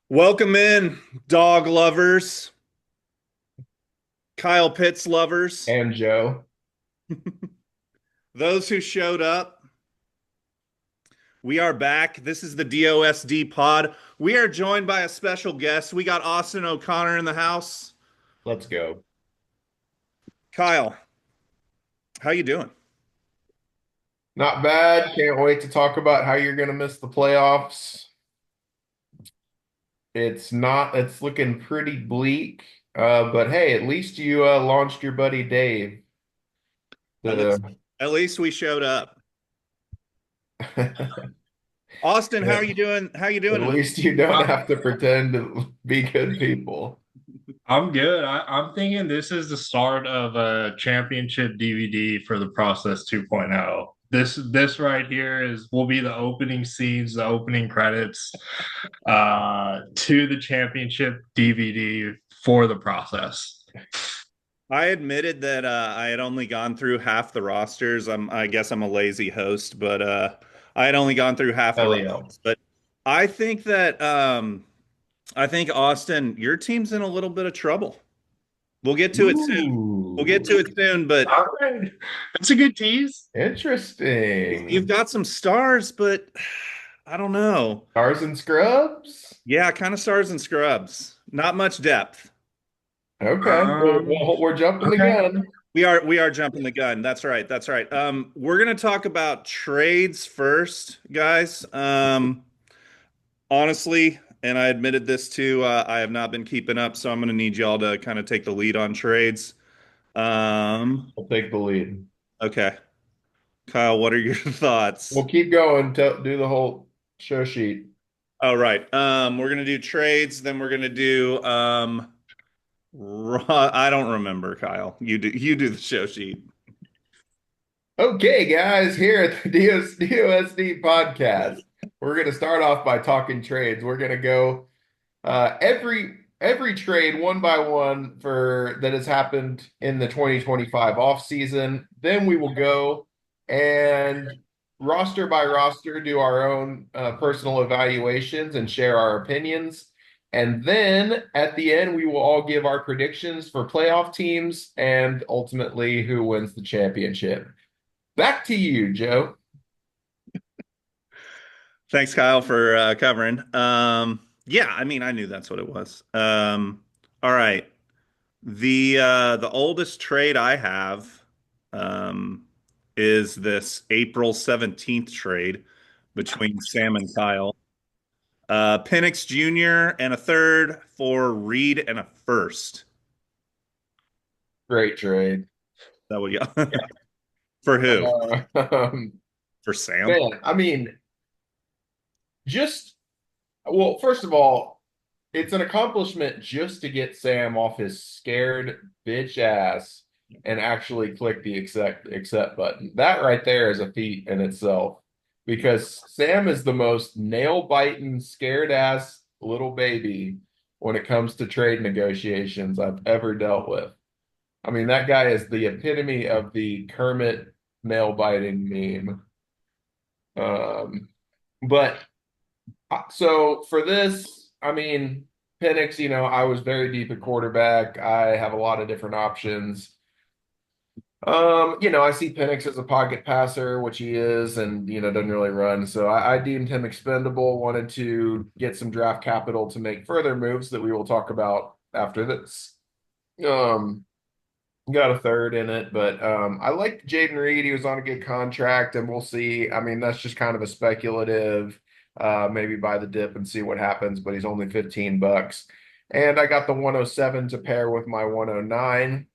Welcome in, dog lovers, Kyle Pitts lovers, And Joe. those who showed up. We are back. This is the DOSD pod. We are joined by a special guest. We got Austin O'Connor in the house. Let's go. Kyle, how you doing? Not bad. Can't wait to talk about how you're going to miss the playoffs. It's looking pretty bleak. But hey, at least you launched your buddy Dave. At least, The at least we showed up. Austin, how are At you doing? How you doing tonight? least you don't I, have to pretend to be good people. I'm good. I'm thinking this is the start of a championship DVD for the Process 2.0. This right here is will be the opening scenes, the opening credits to the championship DVD for the process. I admitted that I had only gone through half the rosters. I guess I'm a lazy host, but I had only gone through half the Hell yeah. rosters. But I think that I think Austin, your team's in a little bit of trouble. We'll get to it soon. We'll get Ooh, to it soon, but All right. That's a good tease. you've interesting. got some stars, but I don't know. Stars and Scrubs? Yeah, kind of stars and scrubs. Not much depth. Okay. Well, Um, we're jumping the okay. gun. We are jumping the gun. That's right. That's right. We're gonna talk about trades first, guys. Honestly, and I admitted this too, I have not been keeping up, so I'm gonna need y'all to kind of take the lead on trades. Um, I'll take the lead. okay. Kyle, what are your We'll thoughts? keep going. Do the whole show sheet. All right. We're gonna do trades, then we're gonna do I don't remember, Kyle. You do the show sheet. Okay, guys, here at the DOSD podcast, we're going to start off by talking trades. We're going to go every trade one by one for that has happened in the 2025 offseason. Then we will go and roster by roster do our own personal evaluations and share our opinions. And then at the end, we will all give our predictions for playoff teams and ultimately who wins the championship. Back to you, Joe. Thanks, Kyle, for covering. Yeah, I mean, I knew that's what it was. All right. The oldest trade I have um, is this April 17th trade between Sam and Kyle. Penix Jr. and a third for Reed and a first. Great trade. That would yeah. For who? Um, For Sam? man, I mean, just well, first of all, it's an accomplishment just to get Sam off his scared bitch ass and actually click the accept button. That right there is a feat in itself because Sam is the most nail biting, scared ass little baby when it comes to trade negotiations I've ever dealt with. I mean, that guy is the epitome of the Kermit nail biting meme. Um, but so for this, I mean, Penix, I was very deep at quarterback. I have a lot of different options. I see Penix as a pocket passer, which he is, and doesn't really run. So I deemed him expendable, wanted to get some draft capital to make further moves that we will talk about after this. Um, got a third in it, but I liked Jaden Reed. He was on a good contract, and we'll see. I mean, that's just kind of a speculative, maybe buy the dip and see what happens, but he's only $15. And I got the 107 to pair with my 109.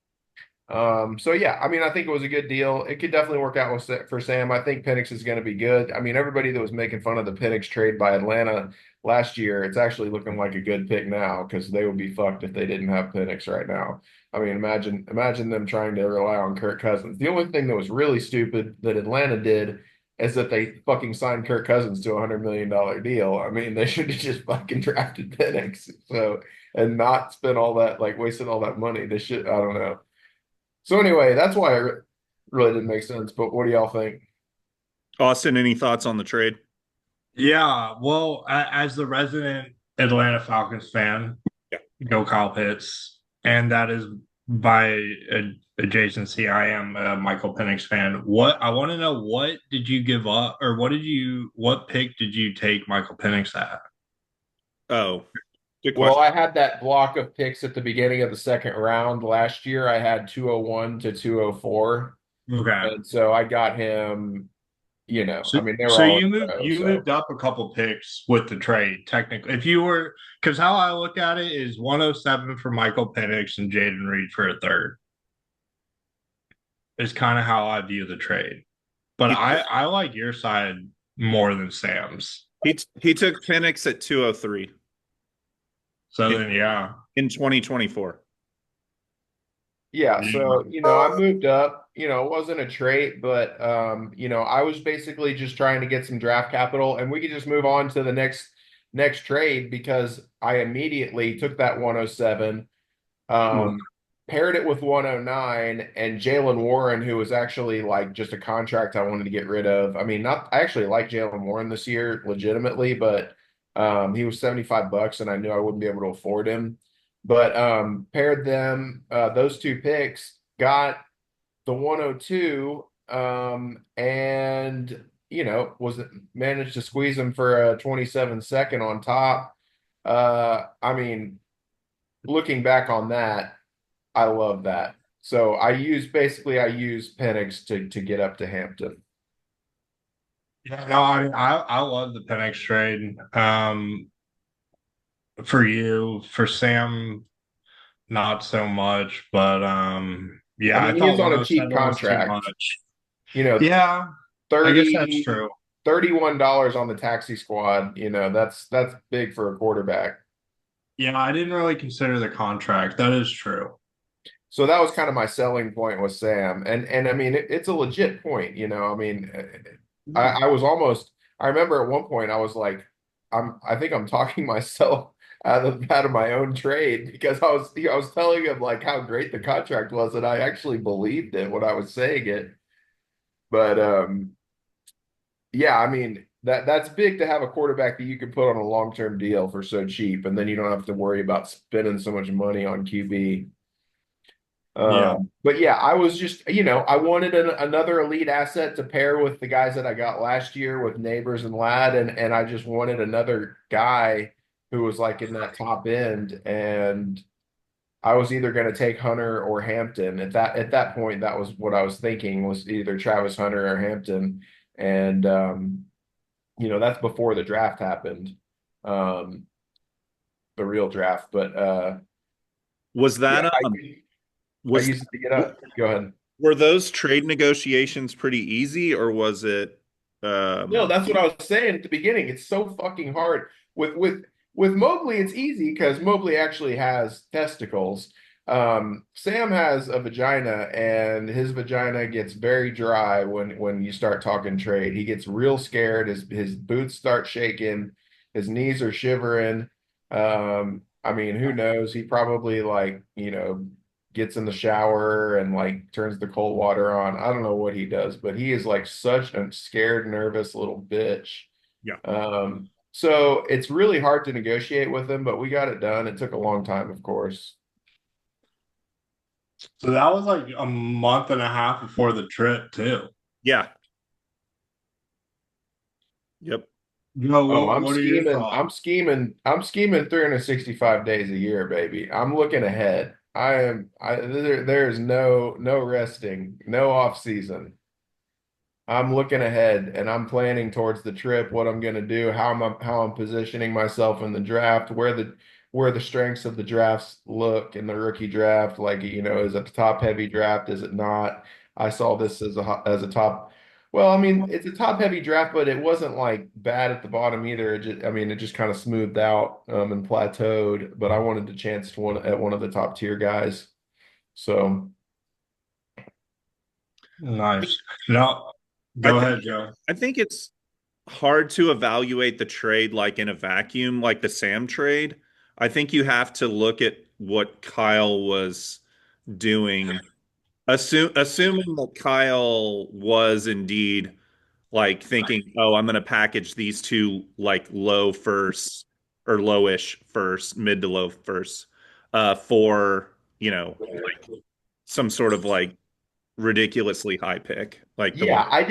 So yeah, I mean, I think it was a good deal. It could definitely work out for Sam. I think Penix is going to be good. I mean, everybody that was making fun of the Penix trade by Atlanta last year, it's actually looking like a good pick now because they would be fucked if they didn't have Penix right now. I mean, imagine them trying to rely on Kirk Cousins. The only thing that was really stupid that Atlanta did is that they fucking signed Kirk Cousins to $100 million deal. I mean, they should have just fucking drafted Penix. So and not spent all that, like wasted all that money. They should, I don't know. So anyway, that's why it really didn't make sense. But what do y'all think? Austin, any thoughts on the trade? Yeah, well, as the resident Atlanta Falcons fan. Yeah. Go Kyle Pitts. And that is by adjacency. I am a Michael Penix fan. What I want to know, what did you give up, or what pick did you take Michael Penix at? Oh, good Well, question. I had that block of picks at the beginning of the second round last year. I had 201 to 204. Okay. And so I got him, So, I mean, they were so all in you a moved row. you So moved up a couple picks with the trade, technically. If you were, because how I look at it is 107 for Michael Penix and Jaden Reed for a third is kind of how I view the trade. But He I like your side more than Sam's. he took Penix at 203 So in, then, yeah, in 2024. yeah, yeah, so I moved up. It wasn't a trade, but I was basically just trying to get some draft capital, and we could just move on to the next trade because I immediately took that 107, um, paired it with 109, and Jalen Warren, who was actually like just a contract I wanted to get rid of. I mean, not I actually like Jalen Warren this year legitimately, but he was $75 and I knew I wouldn't be able to afford him. But paired them, those two picks, got the 102, and was managed to squeeze him for a 27 second on top. I mean, looking back on that, I love that. So I use Penix to get up to Hampton. yeah. No, I mean, I love the Penix trade. For you, for Sam, not so much, but I yeah, I mean, he is thought on a cheap 107 was too contract. much. You know, Yeah, I guess that's 30 true. $31 on the taxi squad, that's big for a quarterback. Yeah, I didn't really consider the contract. That is true. So that was kind of my selling point with Sam. And I mean, it's a legit point, I mean, I was almost I remember at one point I was like, I think I'm talking myself out of my own trade because I was telling him like how great the contract was, and I actually believed it when I was saying it. But yeah, I mean that's big to have a quarterback that you can put on a long-term deal for so cheap, and then you don't have to worry about spending so much money on QB. Yeah. But yeah, I was just, I wanted another elite asset to pair with the guys that I got last year with Neighbors and Ladd, and I just wanted another guy who was like in that top end, and I was either going to take Hunter or Hampton. At that point, that was what I was thinking was either Travis Hunter or Hampton, and that's before the draft happened, um, the real draft. But Was yeah, that I was used it to get up. Go ahead. were those trade negotiations pretty easy, or was it No, um that's what I was saying at the beginning. It's so fucking hard. With Mowgli, it's easy because Mowgli actually has testicles. Sam has a vagina, and his vagina gets very dry when you start talking trade. He gets real scared. His boots start shaking. His knees are shivering. I mean, who knows? He probably like, gets in the shower and like turns the cold water on. I don't know what he does, but he is like such a scared, nervous little bitch. yeah. So it's really hard to negotiate with him, but we got it done. It took a long time, of course. So that was like a month and a half before the trip too. Yeah. Yep. No, Oh, what are your thoughts? I'm scheming 365 days a year, baby. I'm looking ahead. There is no resting, no off season. I'm looking ahead and I'm planning towards the trip, what I'm going to do, how I'm positioning myself in the draft, where the strengths of the drafts look in the rookie draft. Like, is it a top heavy draft? Is it not? I saw this as a top. Well, I mean, it's a top heavy draft, but it wasn't like bad at the bottom either. I mean, it just kind of smoothed out and plateaued. But I wanted the chance to one of the top tier guys. So. Nice. No, I go think ahead, Joe. I think it's hard to evaluate the trade like in a vacuum, like the Sam trade. I think you have to look at what Kyle was doing. Assuming that Kyle was indeed like thinking, oh, I'm going to package these two like low first or lowish first, mid to low first, for some sort of like ridiculously high pick, like the one. Yeah, I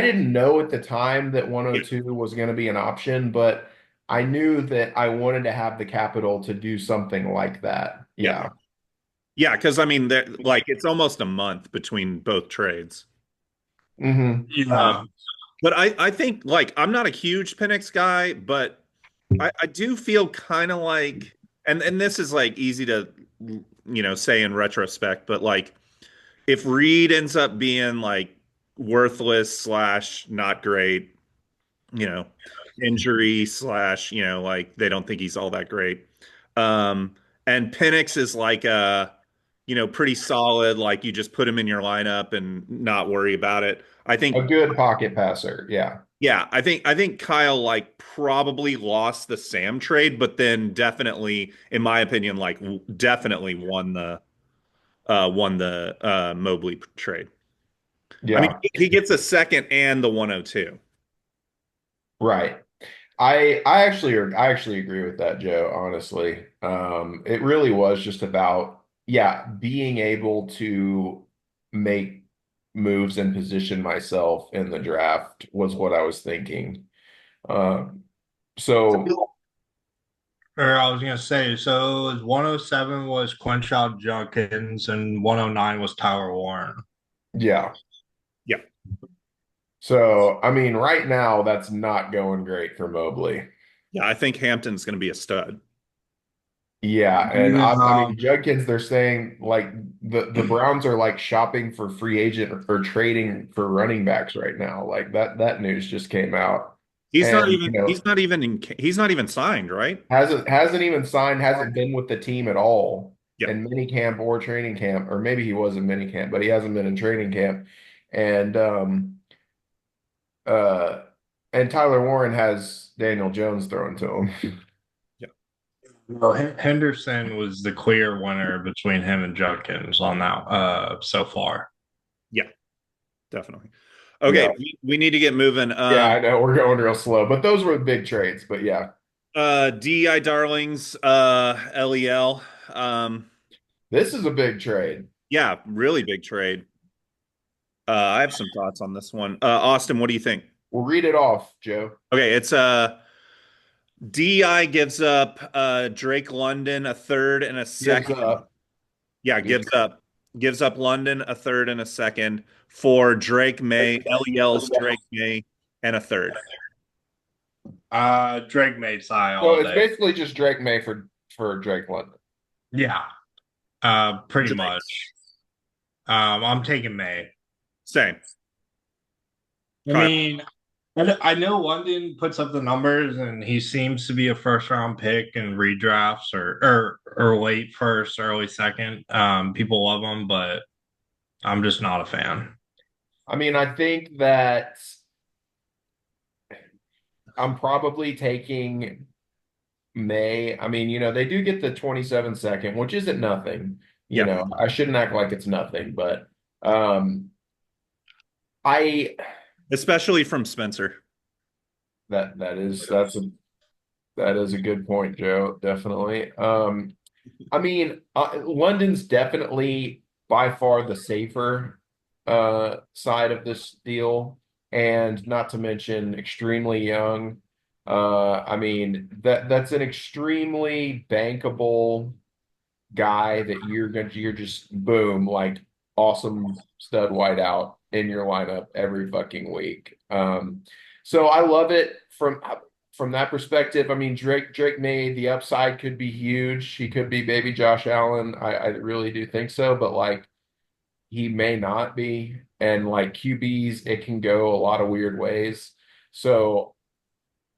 didn't know at the time that Yeah, 102 was going to be an option, but I knew that I wanted to have the capital to do something like that. yeah, Yeah. yeah. Because I mean, like it's almost a month between both trades. Yeah. But I think like I'm not a huge Penix guy, but I do feel kind of like, and this is like easy to say in retrospect, but like if Reed ends up being like worthless slash not great, you know, injury slash, like they don't think he's all that great. Um, and Penix is like pretty solid, like you just put him in your lineup and not worry about it. I A think, good pocket passer. Yeah. yeah, I think Kyle like probably lost the Sam trade, but then definitely, in my opinion, like definitely won the Mobley trade. I mean, Yeah. he gets a second and the 102. Right. I actually agree with that, Joe, honestly. It really was just about, yeah, being able to make moves and position myself in the draft was what I was thinking. Um, so Or I was gonna say, so it was 107 was Quinshot Junkins and 109 was Tyler Warren. yeah. Yeah. So I mean, right now that's not going great for Mobley. Yeah, I think Hampton's going to be a stud. Yeah, and I Yeah. mean Judkins, they're saying like the Browns are like shopping for free agent or trading for running backs right now. Like that news just came out. He's not And even he's not even signed, right? hasn't even signed, hasn't been with the team at all Yeah. in mini camp or training camp, or maybe he was in mini camp, but he hasn't been in training camp. And uh and Tyler Warren has Daniel Jones thrown to him. Yeah. Well, Henderson was the clear winner between him and Junkins on that so far. Yeah, definitely. Yeah. Okay, we need to get moving. Yeah, I know we're going real slow, but those were big trades. But yeah, DI Darlings, LEL. this is a big trade. Yeah, really big trade. I have some thoughts on this one. Austin, what do you think? We'll read it off, Joe. Okay, it's DI gives up Drake London a third and a Gives second. up. Yeah, gives up London a third and a second for Drake May, LEL's Drake May, and a third. Drake made Cy So all it's day. basically just Drake May for Drake London. Yeah, pretty Drake. much. I'm taking May. Same. I Kyle. mean, I know London puts up the numbers, and he seems to be a first round pick in redrafts or late first, early second. People love him, but I'm just not a fan. I mean, I think that I'm probably taking May. I mean, they do get the 27 second, which isn't nothing. Yeah. I shouldn't act like it's nothing, but um I Especially from Spencer. that is a good point, Joe. Definitely. I mean, London's definitely by far the safer side of this deal, and not to mention extremely young. I mean that's an extremely bankable guy that you're just boom like awesome stud wideout in your lineup every fucking week. So I love it from that perspective. I mean, Drake May, the upside could be huge. He could be baby Josh Allen. I really do think so, but like he may not be. And like QBs, it can go a lot of weird ways. So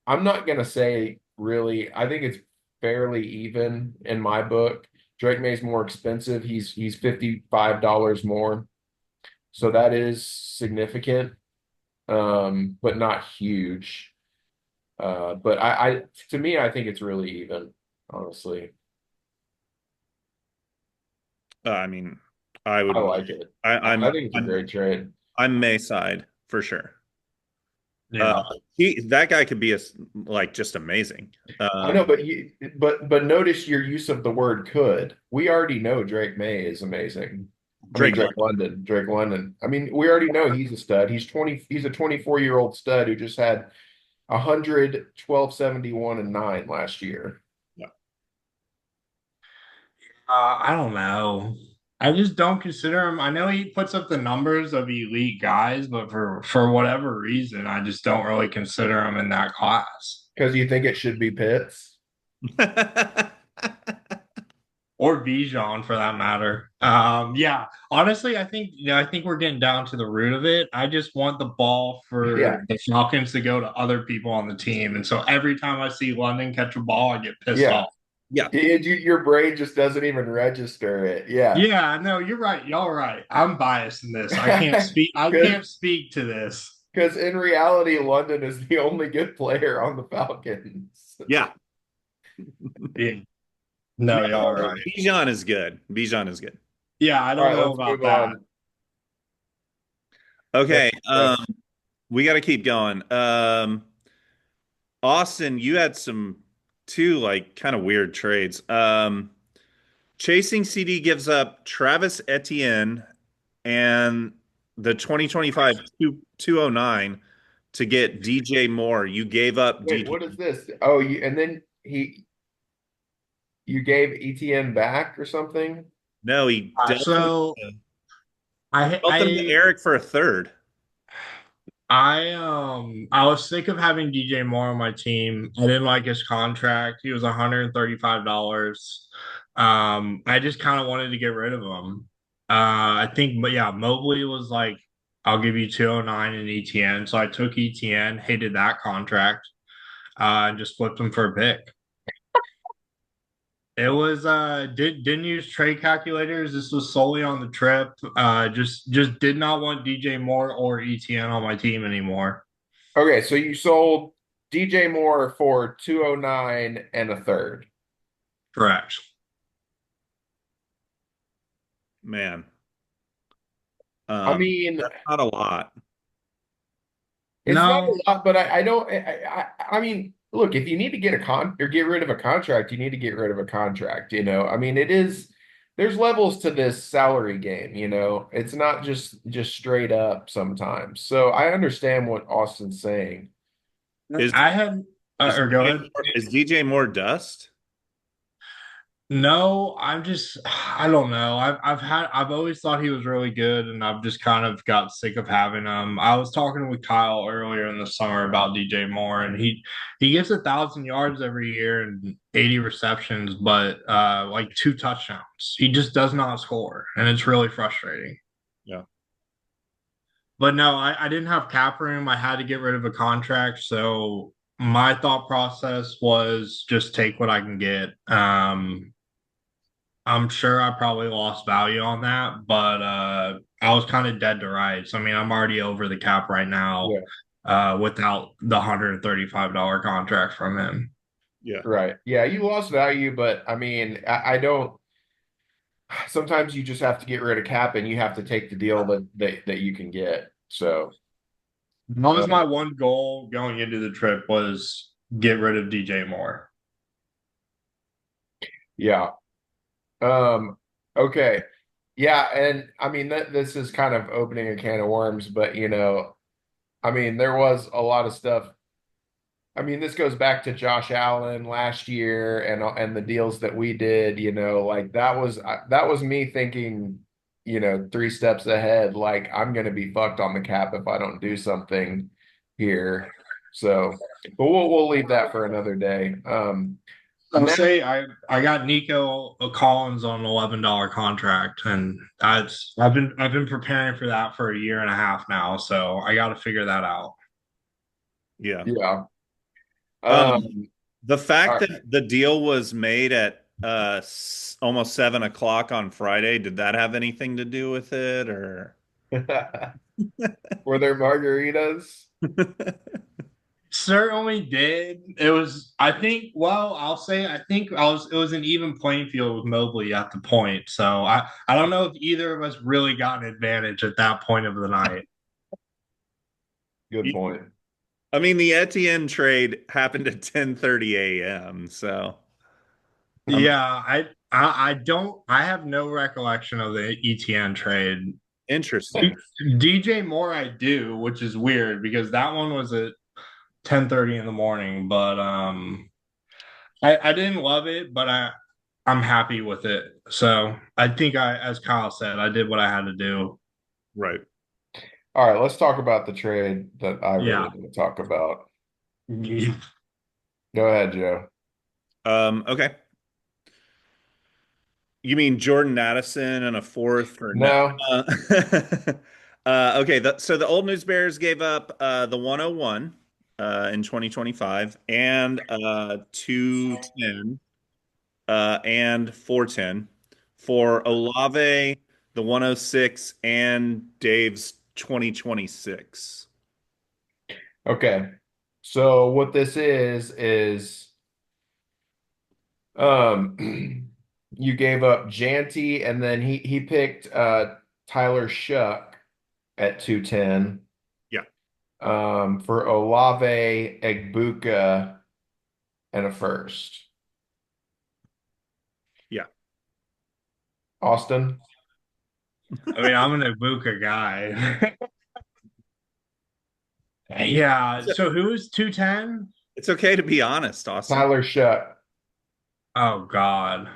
I'm not gonna say really. I think it's fairly even in my book. Drake May's more expensive. He's $55 more. So that is significant, but not huge. But I to me, I think it's really even, honestly. I mean, I I would. like it. I, I I'm think it's a I'm great trade. I'm May side for sure. Uh, Yeah. that guy could be like just amazing. I know, Um, but notice your use of the word could. We already know Drake May is amazing. I mean Drake Drake London. London, Drake London. I mean, we already know he's a stud. He's a 24-year-old stud who just had 112, 71, and 9 last year. Yeah. I don't know. I just don't consider him. I know he puts up the numbers of elite guys, but for whatever reason, I just don't really consider him in that class. Because you think it should be Pitts. Or Bijan for that matter. Yeah, honestly, I think we're getting down to the root of it. I just want the ball Yeah. for the Falcons to go to other people on the team, and so every time I see London catch a ball, I get pissed Yeah. off. Yeah. Your brain just doesn't even register it. Yeah. Yeah, no, you're right. Y'all are right. I'm biased in this. I can't speak. I Because can't speak to this. in reality, London is the only good player on the Falcons. Yeah. Yeah. No, y'all are right. Bijan is good. Bijan is good. Yeah, I All don't right, know let's about move that. on. Okay. Next up. We got to keep going. Austin, you had some two like kind of weird trades. Chasing CD gives up Travis Etienne and the 2025 209 to get DJ Moore. You gave up Wait, DJ. what is this? Oh, and then you gave ETN back or something? No, he dealt him, So I dealt him to I Eric for a third. I was sick of having DJ Moore on my team. I didn't like his contract. He was $135. I just kind of wanted to get rid of him. I think, but yeah, Mobley was like, I'll give you 209 in ETN. So I took ETN, hated that contract, and just flipped him for a pick. It was didn't use trade calculators. This was solely on the trip. Just did not want DJ Moore or ETN on my team anymore. Okay, so you sold DJ Moore for 209 and a third. Correct. Man, I mean, that's not a lot. it's not a No, lot, but I don't. I mean, look, if you need to get a or get rid of a contract, you need to get rid of a contract. I mean, it is. There's levels to this salary game. It's not just straight up sometimes. So I understand what Austin's saying. Is I had or go ahead. Is DJ Moore dust? No, I don't know. I've always thought he was really good, and I've just kind of got sick of having him. I was talking with Kyle earlier in the summer about DJ Moore, and he gets 1,000 yards every year and 80 receptions, but like 2 touchdowns. He just does not score, and it's really frustrating. Yeah. But no, I didn't have cap room. I had to get rid of a contract, so my thought process was just take what I can get. I'm sure I probably lost value on that, but I was kind of dead to rights. I mean, I'm already over the cap right now Yeah. without the $135 contract from him. Yeah. Right. Yeah, you lost value, but I mean, I don't. Sometimes you just have to get rid of cap, and you have to take the deal that you can get. So, That was uh, my one goal going into the trip was get rid of DJ Moore. yeah. Um, okay. Yeah, and I mean this is kind of opening a can of worms, but I mean there was a lot of stuff. I mean, this goes back to Josh Allen last year and the deals that we did, like that was me thinking, 3 steps ahead, like I'm going to be fucked on the cap if I don't do something here. So, but we'll leave that for another day. I'll Now, say I got Nico Collins on an $11 contract, and I've been preparing for that for a year and a half now, so I got to figure that out. Yeah. yeah. Um, Um, the all fact that the deal was made at almost 7 o'clock on Friday, did that have anything to do with it, or? right. Were there margaritas? Certainly did. It was, I think, well, I'll say, I think it was an even playing field with Mobley at the point. So I don't know if either of us really got an advantage at that point of the night. Good point. I mean, the Etienne trade happened at 10:30 a.m. So I'm Yeah, I don't I have no recollection of the ETN trade. interesting. DJ Moore I do, which is weird because that one was at 10:30 in the morning, but I didn't love it, but I'm happy with it. So I think as Kyle said, I did what I had to do. Right. All right, let's talk about the trade that I Yeah. really want to talk about. Go ahead, Joe. Okay. You mean Jordan Addison and a fourth for no? No. Uh, okay. So the Old News Bears gave up the 101 in 2025 and 210 and 410 for Olave, the 106, and Dave's 2026. Okay. So what this is um you gave up Janty and then he picked Tyler Shuck at 210 Yeah. for Olave, Egbuka, and a first. Yeah. Austin, I mean, I'm an Ibuka guy. Yeah. So who's 210? It's okay to be honest, Austin. Tyler Shuck. Oh God.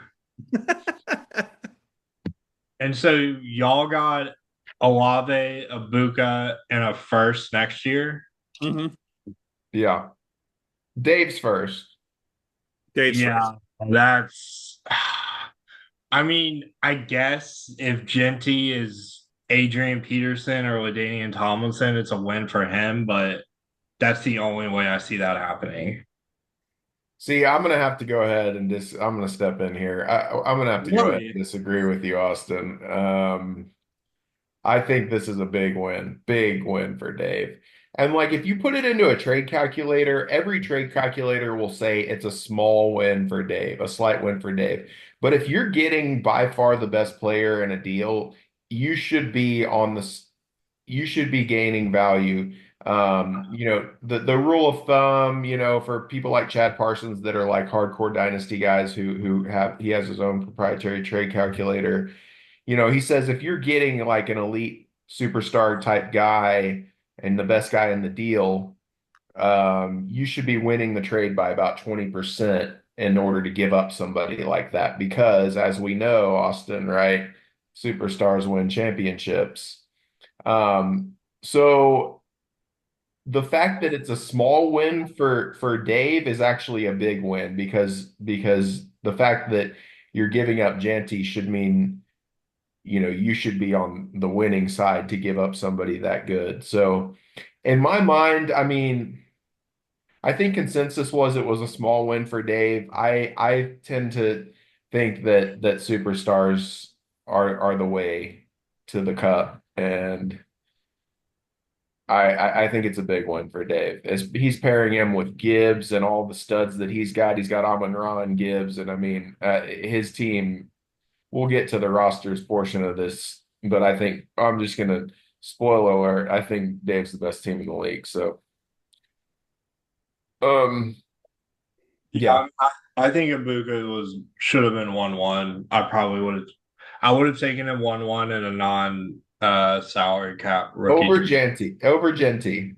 And so y'all got Olave, Ibuka, and a first next year? hmm Yeah. Dave's first. Dave's first. Yeah, that's. I mean, I guess if Genty is Adrian Peterson or LaDainian Tomlinson, it's a win for him, but that's the only way I see that happening. See, I'm gonna have to go ahead and I'm gonna step in here. I'm gonna have to go ahead Really? and disagree with you, Austin. I think this is a big win for Dave. And like if you put it into a trade calculator, every trade calculator will say it's a small win for Dave, a slight win for Dave. But if you're getting by far the best player in a deal, you should be on this, you should be gaining value. The rule of thumb, for people like Chad Parsons that are like hardcore dynasty guys who have he has his own proprietary trade calculator. He says if you're getting like an elite superstar type guy and the best guy in the deal, you should be winning the trade by about 20% in order to give up somebody like that. Because as we know, Austin, right, superstars win championships. So the fact that it's a small win for Dave is actually a big win because the fact that you're giving up Janty should mean you should be on the winning side to give up somebody that good. So in my mind, I mean, I think consensus was it was a small win for Dave. I tend to think that superstars are the way to the cup, and I think it's a big one for Dave. He's pairing him with Gibbs and all the studs that he's got. He's got Amon-Ra and Gibbs, and I mean, his team. We'll get to the rosters portion of this, but I think I'm just gonna spoiler alert. I think Dave's the best team in the league. So, um, yeah, Yeah, I think Ibuka was should have been 1-1. I would have taken him 1-1 in a non salary cap rookie. over Genty.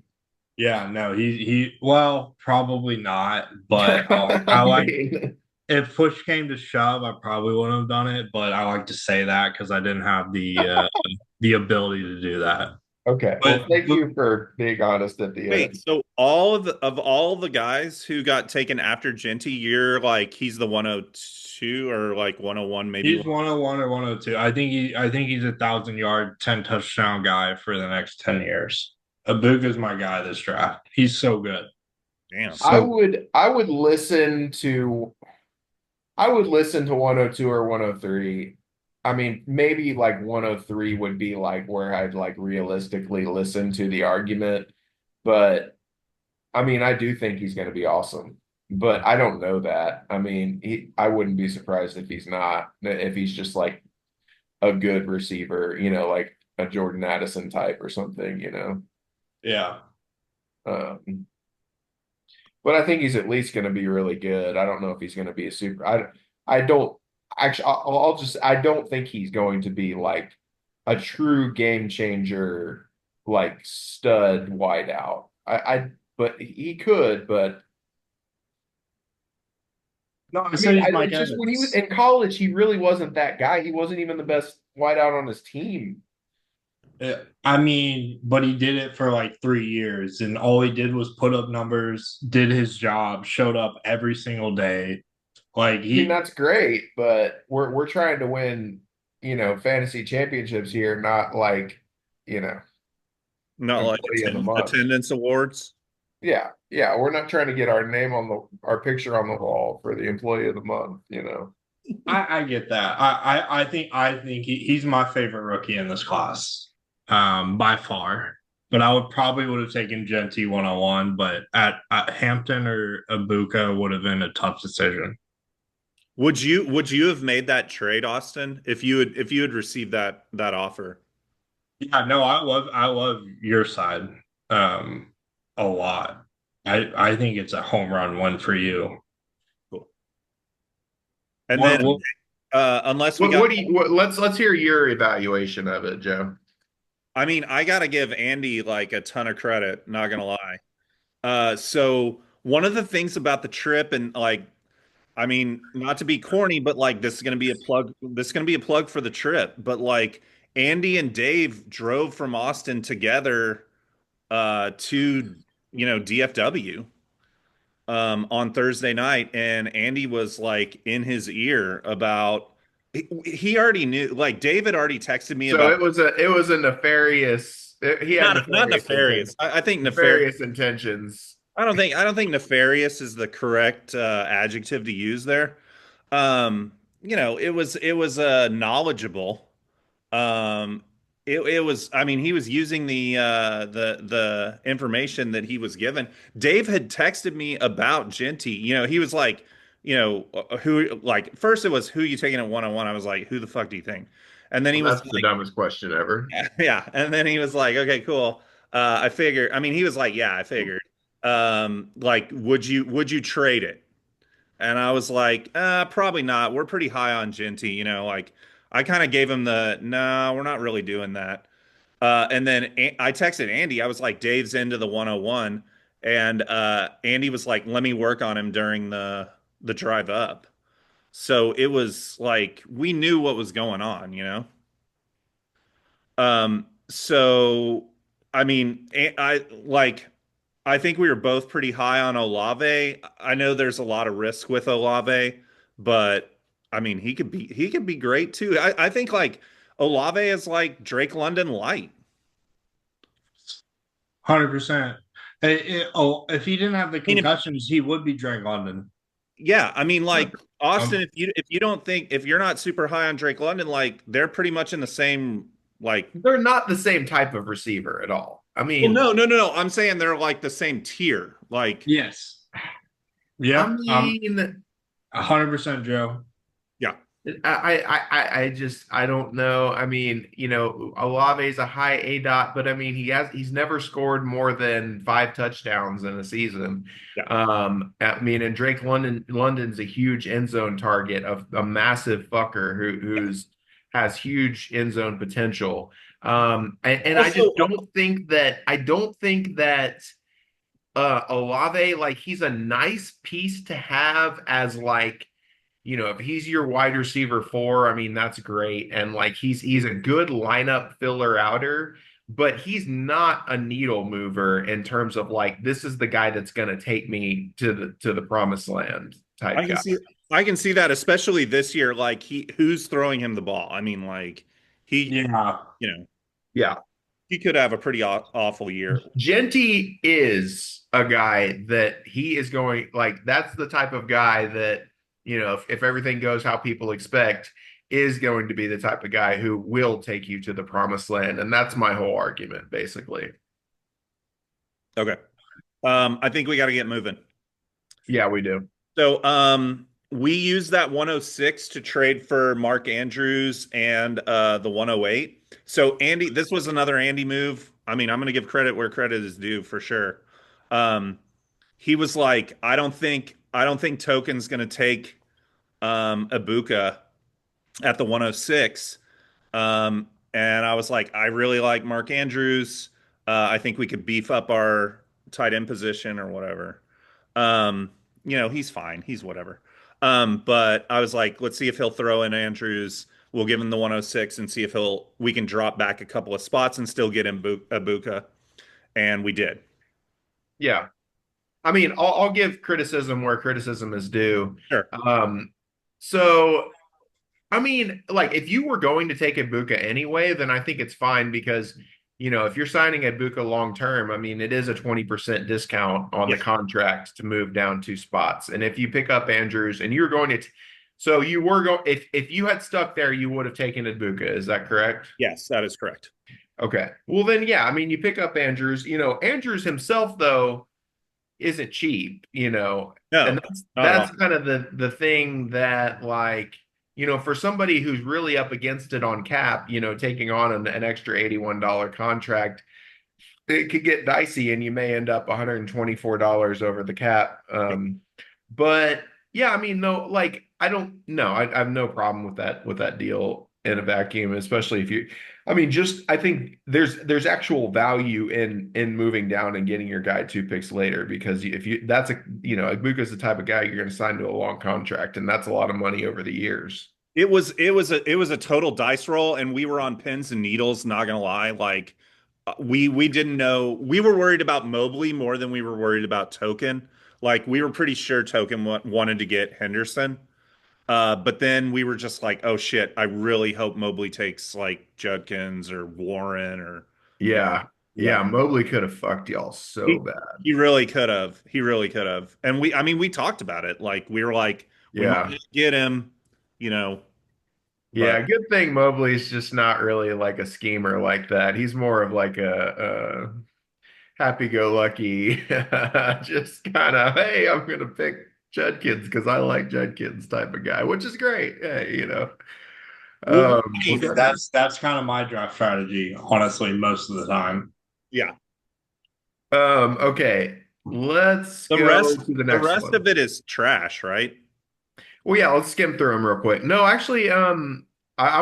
Yeah, no, he well, probably not, but I I like mean, if push came to shove, I probably wouldn't have done it, but I like to say that because I didn't have the ability to do that. okay. But, Well, thank but you for being honest at the Wait, end. so all the guys who got taken after Genty, you're like he's the 102 or like 101 maybe. he's 101 or 102. I think he's 1,000 yard, 10 touchdown guy for the next 10 years. Abuga's my guy this draft. He's so good. Damn. I So would I would listen to I would listen to 102 or 103. I mean, maybe like 103 would be like where I'd like realistically listen to the argument. But I mean, I do think he's going to be awesome. But I don't know that. I mean, I wouldn't be surprised if he's not, if he's just like a good receiver, like a Jordan Addison type or something. yeah. Um, but I think he's at least going to be really good. I don't know if he's going to be a super. I don't actually. I'll just. I don't think he's going to be like a true game changer, like stud wideout. But he could. But No, I I mean, said he's Mike it's just when he was Evans. in college, he really wasn't that guy. He wasn't even the best wideout on his team. I mean, but he did it for like 3 years, and all he did was put up numbers, did his job, showed up every single day. Like I mean, he, that's great, but we're trying to win, fantasy championships here, not like, you know, Not like employee of the month. attendance awards. Yeah, yeah, we're not trying to get our name on our picture on the wall for the employee of the month. I get that. I think he's my favorite rookie in this class, by far. But I would have taken Genty 101, but at Hampton or Abuka would have been a tough decision. Would you have made that trade, Austin, if you had received that offer? Yeah, no, I love your side a lot. I think it's a home run one for you. Cool. And then What unless we What got, what do you what, let's hear your evaluation of it, Joe. I mean, I gotta give Andy like a ton of credit, not gonna lie. So one of the things about the trip and like, I mean, not to be corny, but like this is gonna be a plug. This is gonna be a plug for the trip. But like Andy and Dave drove from Austin together to DFW on Thursday night, and Andy was like in his ear about. He already knew. Like David already texted me So about it was a nefarious. He had not nefarious intent, nefarious. I think nefarious. nefarious intentions. I don't think nefarious is the correct adjective to use there. It was knowledgeable. Um, it was. I mean, he was using the information that he was given. Dave had texted me about Genty. He was like, who like first it was who you taking at 101. I was like, who the fuck do you think? And then he Well, was that's the like, dumbest question ever. yeah. And then he was like, okay, cool. I figured. I mean, he was like, yeah, I figured. Like, would you trade it? And I was like, probably not. We're pretty high on Genty, like I kind of gave him the no, we're not really doing that. And then I texted Andy. I was like, Dave's into the 101. And Andy was like, let me work on him during the drive up. So it was like we knew what was going on. So I mean, I think we were both pretty high on Olave. I know there's a lot of risk with Olave, but I mean, he could be great too. I think like Olave is like Drake London light. 100%. If he didn't have the I mean, concussions, he would be Drake London. yeah, I mean, like Austin, Um, if you don't think if you're not super high on Drake London, like they're pretty much in the same like. They're not the same type of receiver at all. I Well, mean, no, no, no, no. I'm saying they're like the same tier. Like, yes. I Yep. mean, 100% Joe. yeah, I don't know. I mean, Olave's a high A dot, but I mean, he's never scored more than 5 touchdowns in a season. yeah. I mean, and London's a huge end zone target of a massive fucker who's has huge end zone potential. And Also, I don't think that Olave, like, he's a nice piece to have as like, if he's your wide receiver four, I mean, that's great. And like he's a good lineup filler outer, but he's not a needle mover in terms of like this is the guy that's gonna take me to the promised land I type can guy. see I can see that, especially this year. Like who's throwing him the ball? I mean, like he, Yeah. you know, Yeah. he could have a pretty awful year. Genty is a guy that he is going like that's the type of guy that if everything goes how people expect is going to be the type of guy who will take you to the promised land, and that's my whole argument basically. Okay. I think we got to get moving. Yeah, we do. So, we used that 106 to trade for Mark Andrews and the 108. So, Andy, this was another Andy move. I mean, I'm going to give credit where credit is due for sure. Um, he was like, I don't think Token's gonna take Ibuka at the 106. And I was like, I really like Mark Andrews. I think we could beef up our tight end position or whatever. Um, he's fine. He's whatever. But I was like, let's see if he'll throw in Andrews. We'll give him the 106 and see if we can drop back a couple of spots and still get him Ibuka. And we did. Yeah. I mean, I'll give criticism where criticism is due. Sure. Um, so I mean, like if you were going to take Ibuka anyway, then I think it's fine because, if you're signing Ibuka long term, I mean, it is a 20% discount on the Yes. contract to move down 2 spots. And if you pick up Andrews and you're going to, so you were going, if you had stuck there, you would have taken Ibuka. Is that correct? Yes, that is correct. Okay. Well, then, yeah, I mean, you pick up Andrews. Andrews himself, though, isn't cheap, No, and that's not at that's all. kind of the thing that like, for somebody who's really up against it on cap, taking on an extra $81 contract, it could get dicey and you may end up $124 over the cap. But yeah, I mean, no, like I don't know. I have no problem with that deal in a vacuum, especially if you I mean, just I think there's actual value in moving down and getting your guy 2 picks later because if you that's a Ibuka's the type of guy you're going to sign to a long contract, and that's a lot of money over the years. It was a total dice roll, and we were on pins and needles. Not gonna lie, like we didn't know. We were worried about Mobley more than we were worried about Token. Like we were pretty sure Token wanted to get Henderson, but then we were just like, oh shit, I really hope Mobley takes like Judkins or Warren or you know Yeah. Yeah, whoever. Mobley could have fucked y'all so He bad. he really could have. He really could have. And I mean, we talked about it. Like we were like, we might Yeah. not get him, you know, Yeah, but. good thing Mobley's just not really like a schemer like that. He's more of like a happy-go-lucky, just kind of, hey, I'm gonna pick Judkins because I like Judkins type of guy, which is great. Hey, was Wolverine, that that's kind of my draft strategy, honestly, most of the time. Yeah. okay, let's The go rest to the the next rest one. of it is trash, right? Well, yeah, let's skim through them real quick. No, actually, I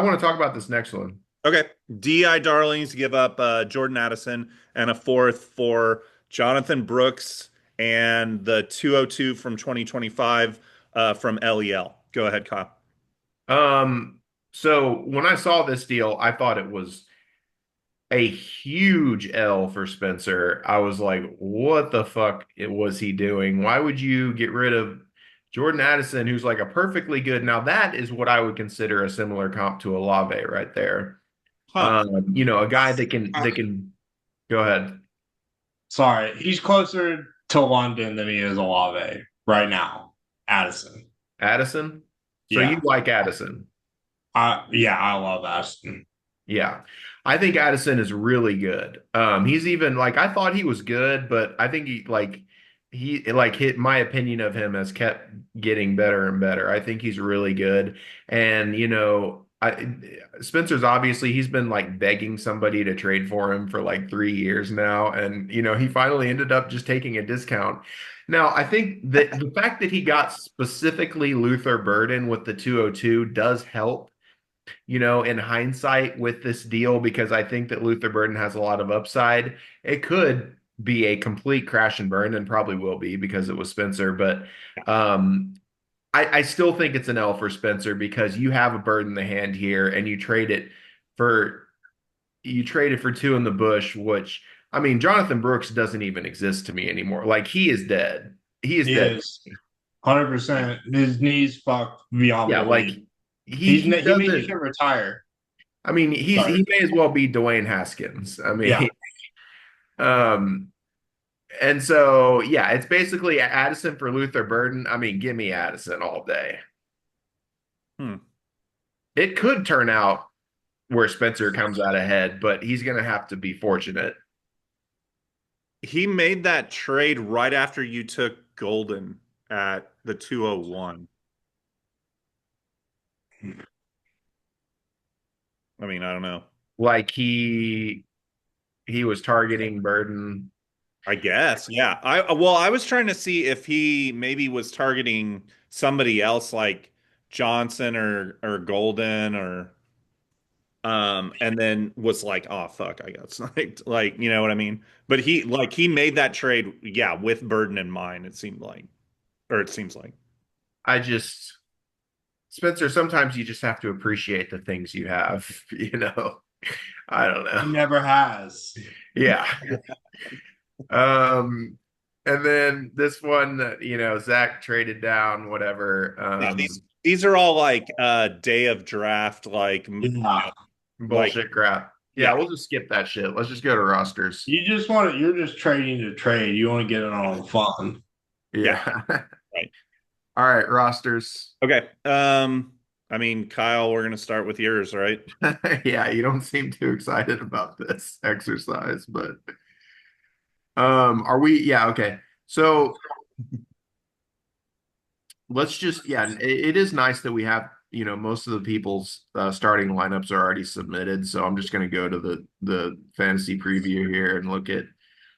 want to talk about this next one. Okay. DI Darlings give up Jordan Addison and a fourth for Jonathan Brooks and the 202 from 2025 from LEL. Go ahead, Kyle. So when I saw this deal, I thought it was a huge L for Spencer. I was like, what the fuck was he doing? Why would you get rid of Jordan Addison, who's like a perfectly good? Now, that is what I would consider a similar comp to Olave right there. Huh. A guy that can go ahead. Sorry, he's closer to London than he is Olave right now. Addison. Addison. So you Yeah. like Addison? I love Addison. Yeah. I think Addison is really good. He's even like I thought he was good, but I think he hit my opinion of him has kept getting better and better. I think he's really good. And Spencer's obviously he's been like begging somebody to trade for him for like 3 years now. And he finally ended up just taking a discount. Now, I think that the fact that he got specifically Luther Burden with the 202 does help in hindsight with this deal because I think that Luther Burden has a lot of upside. It could be a complete crash and burn and probably will be because it was Spencer, but um, I still think it's an L for Spencer because you have a bird in the hand here and for you trade it for two in the bush, which I mean, Jonathan Brooks doesn't even exist to me anymore. Like he is dead. He is He dead. is 100%. His knees fucked beyond Yeah, like belief. he He maybe doesn't. should retire. I mean, Sorry. he may as well be Dwayne Haskins. I Yeah. mean, um, and so yeah, it's basically Addison for Luther Burden. I mean, give me Addison all day. Hmm. It could turn out where Spencer comes out ahead, but he's going to have to be fortunate. He made that trade right after you took Golden at the 201. I mean, I don't know. Like he was targeting Burden. I guess, yeah. I was trying to see if he maybe was targeting somebody else like Johnson or Golden or and then was like, oh fuck, I got sniped. Like, you know what I mean? But he made that trade, yeah, with Burden in mind, it seemed like. Or it seems like. I just, Spencer, sometimes you just have to appreciate the things you have, I don't know. He never has. Yeah. Um, and then this one that, Zach traded down, whatever. Yeah, these are all like day of draft, Yeah. like Bullshit crap. Yeah, yeah. we'll just skip that shit. Let's just go to rosters. You're just trading to trade. You want to get it on fun. Yeah, Yeah. right. All right, rosters. Okay. I mean, Kyle, we're gonna start with yours, right? Yeah, you don't seem too excited about this exercise, but are we? Yeah, okay. So let's just, yeah, it is nice that we have, most of the people's starting lineups are already submitted. So I'm just going to go to the fantasy preview here and look at.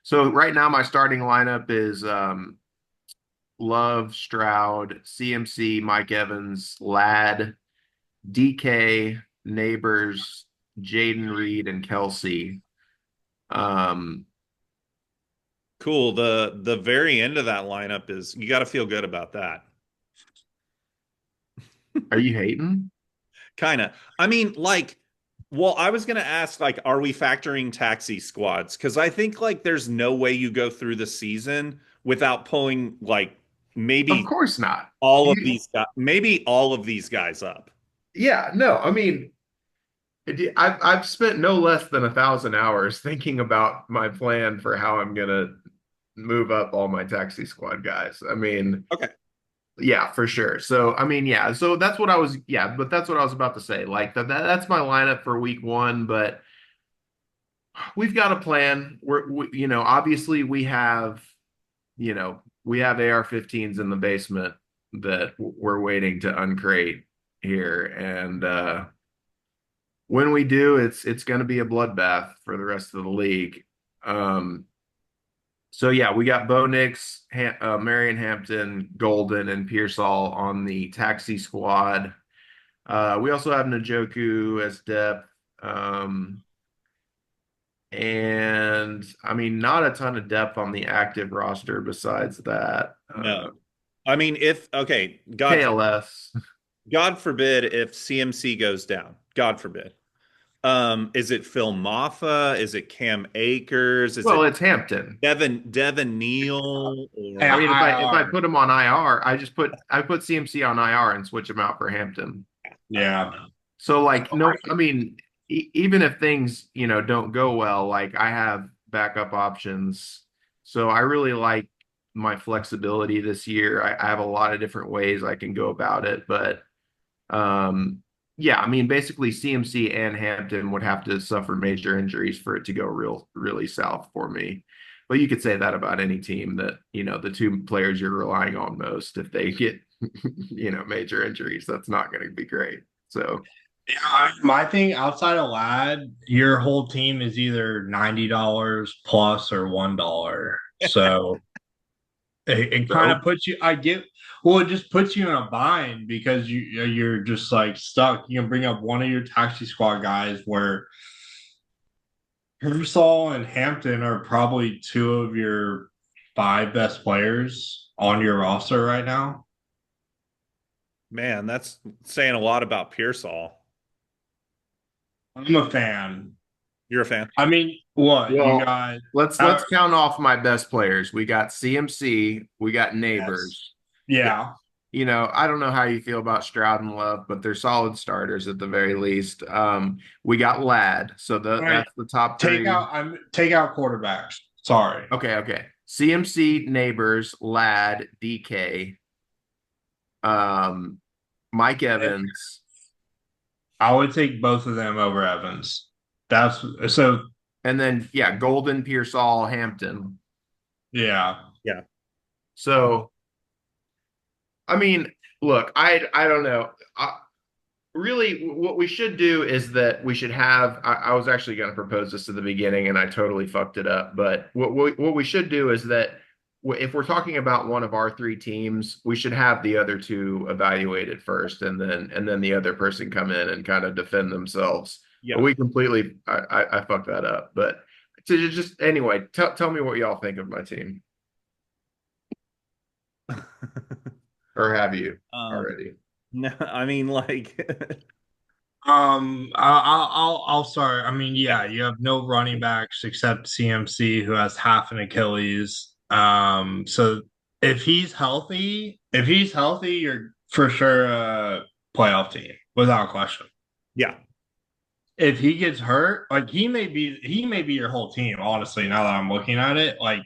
So right now my starting lineup is Love, Stroud, CMC, Mike Evans, Ladd, DK, Neighbors, Jaden Reed, and Kelsey. Um, Cool. The very end of that lineup is you got to feel good about that. are you hating? Kind of. I mean, well, I was gonna ask, like, are we factoring taxi squads? Because I think like there's no way you go through the season without pulling like Of maybe course not. all of these guys, maybe all of these guys up. Yeah, no, I mean, I've spent no less than 1,000 hours thinking about my plan for how I'm gonna move up all my taxi squad guys. I mean, Okay. yeah, for sure. So I mean, yeah. So that's what I was. Yeah, but that's what I was about to say. Like that's my lineup for week one. But we've got a plan. Obviously we have AR-15s in the basement that we're waiting to uncrate here, and when we do, it's going to be a bloodbath for the rest of the league. Um, so yeah, we got Bo Nix, Marion Hampton, Golden, and Pearsall on the taxi squad. We also have Njoku as depth. Um, and I mean, not a ton of depth on the active roster besides that. No. I mean, if okay, KLS. God forbid if CMC goes down. God forbid. Is it Phil Maffa? Is it Cam Akers? Is Well, it it's Hampton. Devin Neal Hey, I or mean, if I IR. put him on IR, I put CMC on IR and switch him out for Hampton. Yeah. So like no, I mean even if things, don't go well, like I have backup options. So I really like my flexibility this year. I have a lot of different ways I can go about it, but um yeah, I mean basically CMC and Hampton would have to suffer major injuries for it to go really south for me. But you could say that about any team that, the two players you're relying on most, if they get, major injuries, that's not going to be great. So Yeah, my thing outside of Lad, your whole team is either $90 plus or $1. So it kind So of puts you. I get. Well, it just puts you in a bind because you're just like stuck. You can bring up one of your taxi squad guys where Pearsall and Hampton are probably two of your five best players on your roster right now. man, that's saying a lot about Pearsall. I'm a fan. You're a fan. I mean, what you well, got? let's count off my best players. We got CMC, we got Yes. Neighbors. Yeah. I don't know how you feel about Stroud and Love, but they're solid starters at the very least. We got Ladd, so Right. that's the top three. Take out quarterbacks. Sorry. Okay. CMC, Neighbors, Ladd, DK, um, Mike Evans, I would take both of them over Evans. That's so. and then yeah, Golden, Pearsall, Hampton. Yeah. Yeah. So I mean, look, I don't know. really what we should do is that we should have I was actually going to propose this at the beginning and I totally fucked it up, but what we should do is that if we're talking about one of our three teams, we should have the other two evaluated first and then the other person come in and kind of defend themselves. But Yeah. we completely I fucked that up. But to just anyway, tell me what y'all think of my team, or have you Um, already? no, I mean, like, I'll start. I mean, yeah, yeah, you have no running backs except CMC, who has half an Achilles. So if he's healthy, you're for sure a playoff team without question. yeah. If he gets hurt, like he may be your whole team. Honestly, now that I'm looking at it, like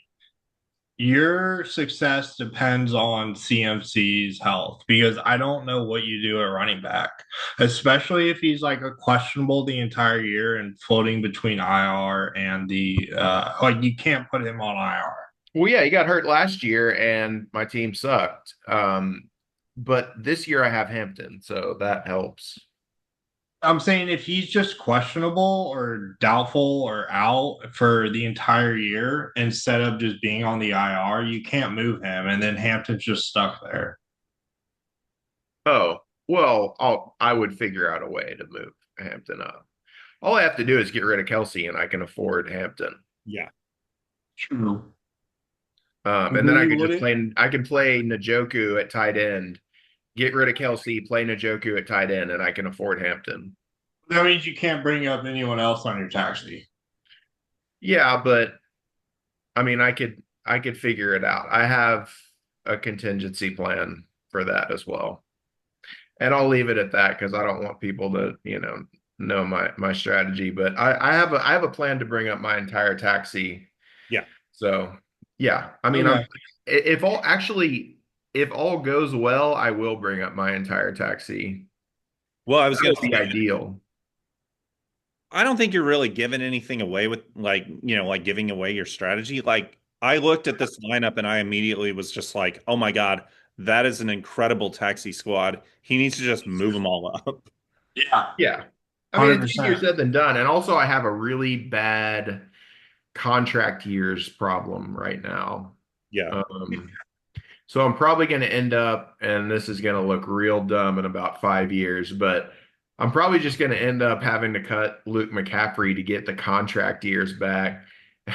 your success depends on CMC's health because I don't know what you do at running back, especially if he's like a questionable the entire year and floating between IR and the like you can't put him on IR. Well, yeah, he got hurt last year and my team sucked. But this year I have Hampton, so that helps. I'm saying if he's just questionable or doubtful or out for the entire year instead of just being on the IR, you can't move him, and then Hampton's just stuck there. Oh, well, I would figure out a way to move Hampton up. All I have to do is get rid of Kelsey and I can afford Hampton. Yeah. True. And Who then I you could just wouldn't? play I can play Njoku at tight end, get rid of Kelsey, play Njoku at tight end, and I can afford Hampton. That means you can't bring up anyone else on your taxi. Yeah, but I mean I could figure it out. I have a contingency plan for that as well. And I'll leave it at that because I don't want people to, know my strategy. But I have a plan to bring up my entire taxi. Yeah. So yeah, I mean Okay. if all actually if all goes well, I will bring up my entire taxi. Well, I was That gonna would be say, ideal. I don't think you're really giving anything away with like, like giving away your strategy. Like, I looked at this lineup and I immediately was just like, oh my God, that is an incredible taxi squad. He needs to just move them all up. Yeah. Yeah. I mean, it's easier 100%. said than done. And also I have a really bad contract years problem right now. Yeah. Um, So I'm probably going to end up, and this is going to look real dumb in about 5 years, but I'm probably just going to end up having to cut Luke McCaffrey to get the contract years back,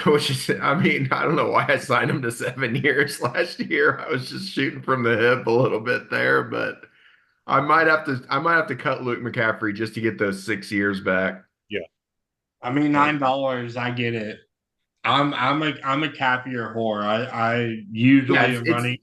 which is, I mean, I don't know why I signed him to 7 years last year. I was just shooting from the hip a little bit there, but I might have to cut Luke McCaffrey just to get those 6 years back. Yeah. I mean, $9, I get it. I'm a cappier whore. I Yeah, usually am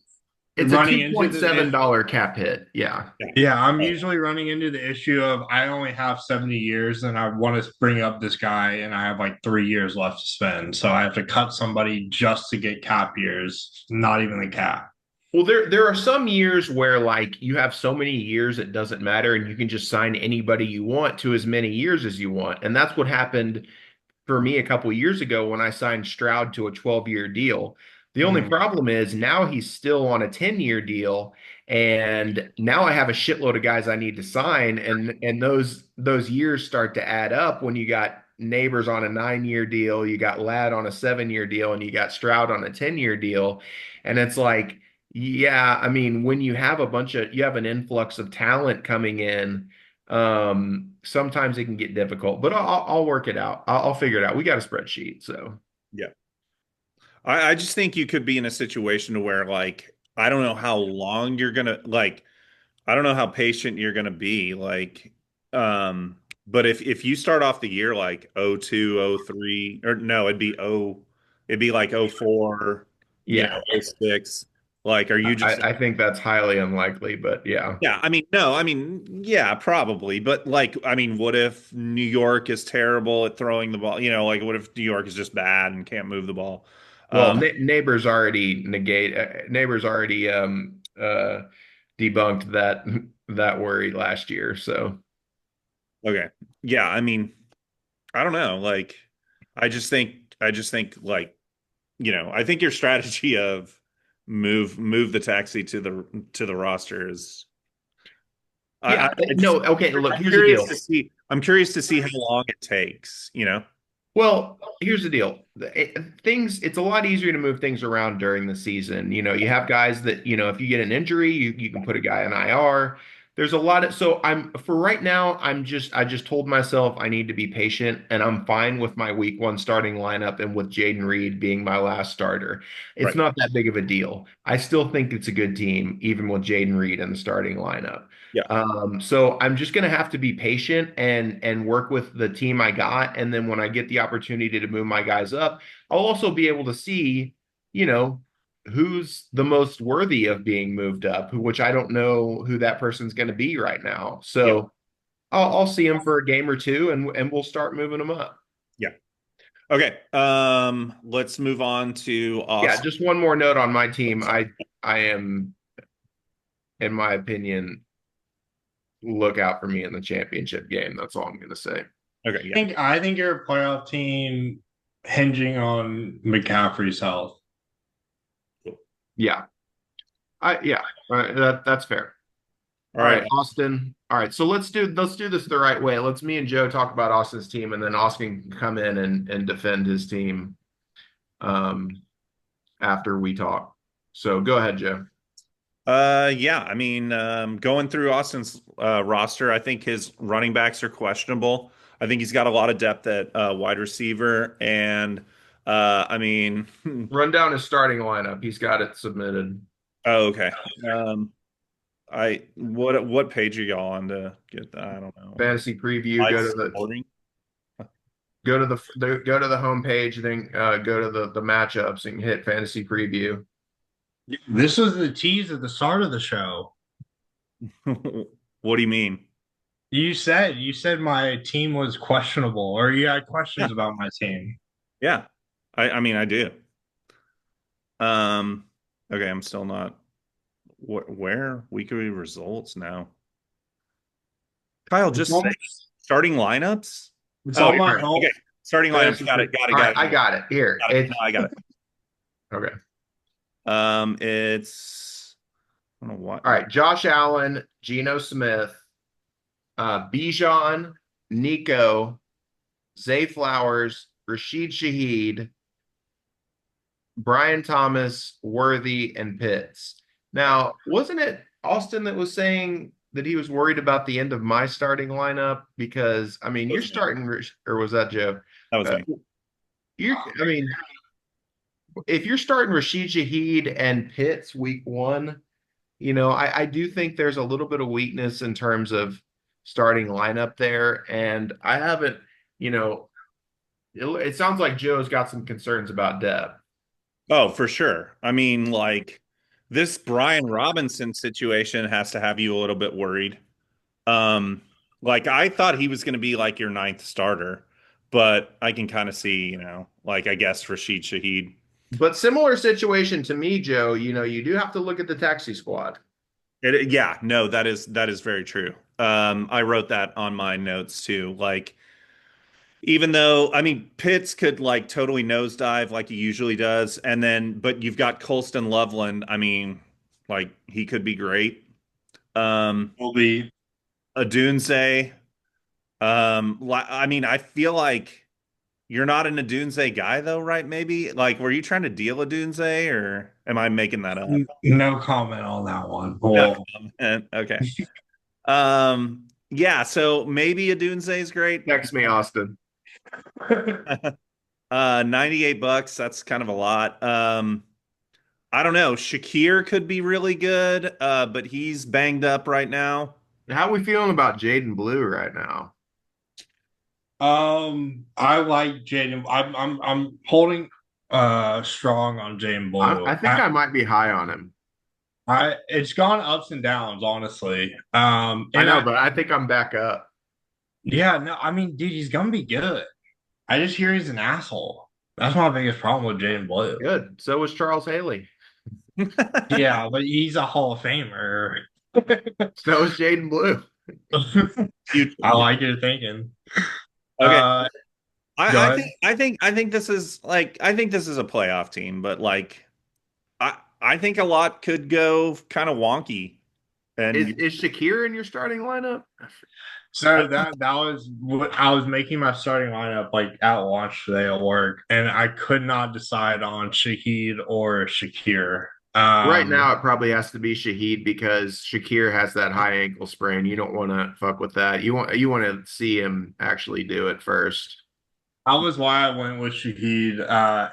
it's a running into the $2.7 cap hit. Yeah. Yeah. yeah, I'm usually running into the issue of I only have 70 years and I want to bring up this guy and I have like 3 years left to spend. So I have to cut somebody just to get cap years, not even the cap. Well, there are some years where like you have so many years it doesn't matter, and you can just sign anybody you want to as many years as you want. And that's what happened for me a couple years ago when I signed Stroud to a 12-year deal. The only Mhm. problem is now he's still on a 10-year deal, and now I have a shitload of guys I need to sign, and those years start to add up when you got Neighbors on a 9-year deal, you got Ladd on a 7-year deal, and you got Stroud on a 10-year deal. And it's like, yeah, I mean, when you have an influx of talent coming in, sometimes it can get difficult, but I'll work it out. I'll figure it out. We got a spreadsheet, so Yeah. I just think you could be in a situation to where like I don't know how long you're gonna like I don't know how patient you're gonna be. Like but if you start off the year like 02, 03, or no, it'd be like 04, yeah, 06. Like are you just I think that's highly unlikely, but yeah. yeah, I mean, no, I mean, yeah, probably. But like, I mean, what if New York is terrible at throwing the ball? Like what if New York is just bad and can't move the ball? Well, Um, neighbors already debunked that worry last year. So okay. Yeah, I mean, I don't know. Like, I just think like, I think your strategy of move the taxi to the roster is I just No, okay, look, I'm here's the curious deal. to see. I'm curious to see how long it takes. Well, here's the deal. It's a lot easier to move things around during the season. You have guys that, if you get an injury, you can put a guy on IR. There's a lot of, so for right now, I just told myself I need to be patient and I'm fine with my week one starting lineup and with Jaden Reed being my last starter. It's Right. not that big of a deal. I still think it's a good team, even with Jaden Reed in the starting lineup. Yeah. So I'm just gonna have to be patient and work with the team I got, and then when I get the opportunity to move my guys up, I'll also be able to see, you know, who's the most worthy of being moved up, which I don't know who that person's going to be right now. Yeah. So I'll see him for a game or two, and we'll start moving them up. Yeah. Okay. Let's move on to Yeah, Austin. just one more note on my team. I am, in my opinion, look out for me in the championship game. That's all I'm going to say. Okay. I Yeah. think I think you're a playoff team hinging on McCaffrey's health. Yeah, that's fair. All All right. right, Austin. All right, so let's do this the right way. Let's me and Joe talk about Austin's team, and then Austin can come in and defend his team um, after we talk. So go ahead, Joe. Yeah. I mean, going through Austin's roster, I think his running backs are questionable. I think he's got a lot of depth at wide receiver, and I mean, Run down his starting lineup. He's got it submitted. oh, okay. Um, what page are y'all on to get that? I don't know. Fantasy preview. Live Go to the sporting. go to the go to the home page. Then go to the matchups and hit fantasy preview. This was the tease at the start of the show. What do you mean? You said my team was questionable, or you had Yeah. questions about my team. Yeah. I mean, I do. Um, okay, I'm still not. Where weekly results now? Kyle, It's just say on, starting lineups. it's Oh, on you're my right. home. Okay, starting lineups. Fantasy Got it. pre- Got it. All right, Got I it. got it here. Got it. It's No, I got it. okay. It's I don't know what. All right, Josh Allen, Geno Smith, Bijan, Nico, Zay Flowers, Rashid Shaheed, Brian Thomas, Worthy, and Pitts. Now, wasn't it Austin that was saying that he was worried about the end of my starting lineup? Because, I mean, That you're was me. starting, or was that Joe? That was Uh, me. I mean, if you're starting Rashid Shaheed and Pitts week one, I do think there's a little bit of weakness in terms of starting lineup there. And I haven't, you know, it sounds like Joe's got some concerns about depth. Oh, for sure. I mean, like this Brian Robinson situation has to have you a little bit worried. Um, like I thought he was going to be like your ninth starter, but I can kind of see, like I guess Rashid Shaheed. But similar situation to me, Joe, you do have to look at the taxi squad. Yeah, no, that is very true. I wrote that on my notes too. Like, even though I mean Pitts could like totally nosedive like he usually does, and then but you've got Colston Loveland. I mean, like he could be great. Um, Will be Adunze. I mean, I feel like you're not an Adunze guy though, right? Maybe like were you trying to deal Adunze or am I making that up? no comment on that one. No Well, comment. Okay. Yeah, so maybe a Dunze is great. Text me, Austin. 98 bucks, that's kind of a lot. I don't know. Shakir could be really good, but he's banged up right now. How are we feeling about Jaden Blue right now? I like Jaden. I'm holding strong on Jaden Blue. I think I might be high on him. It's gone ups and downs, honestly. I And know, but I think I'm back up. yeah, no, I mean, dude, he's gonna be good. I just hear he's an asshole. That's my biggest problem with Jaden Blue. Good. So was Charles Haley. Yeah, but he's a Hall of Famer. So was Jaden Blue. I like your thinking. Okay. Uh, Go I ahead. think this is like I think this is a playoff team, but like I think a lot could go kind of wonky. And Is Shakir in your starting lineup? So that was what I was making my starting lineup like at launch today at work, and I could not decide on Shaheed or Shakir. Right now, it probably has to be Shaheed because Shakir has that high ankle sprain. You don't want to fuck with that. You want to see him actually do it first. that was why I went with Shaheed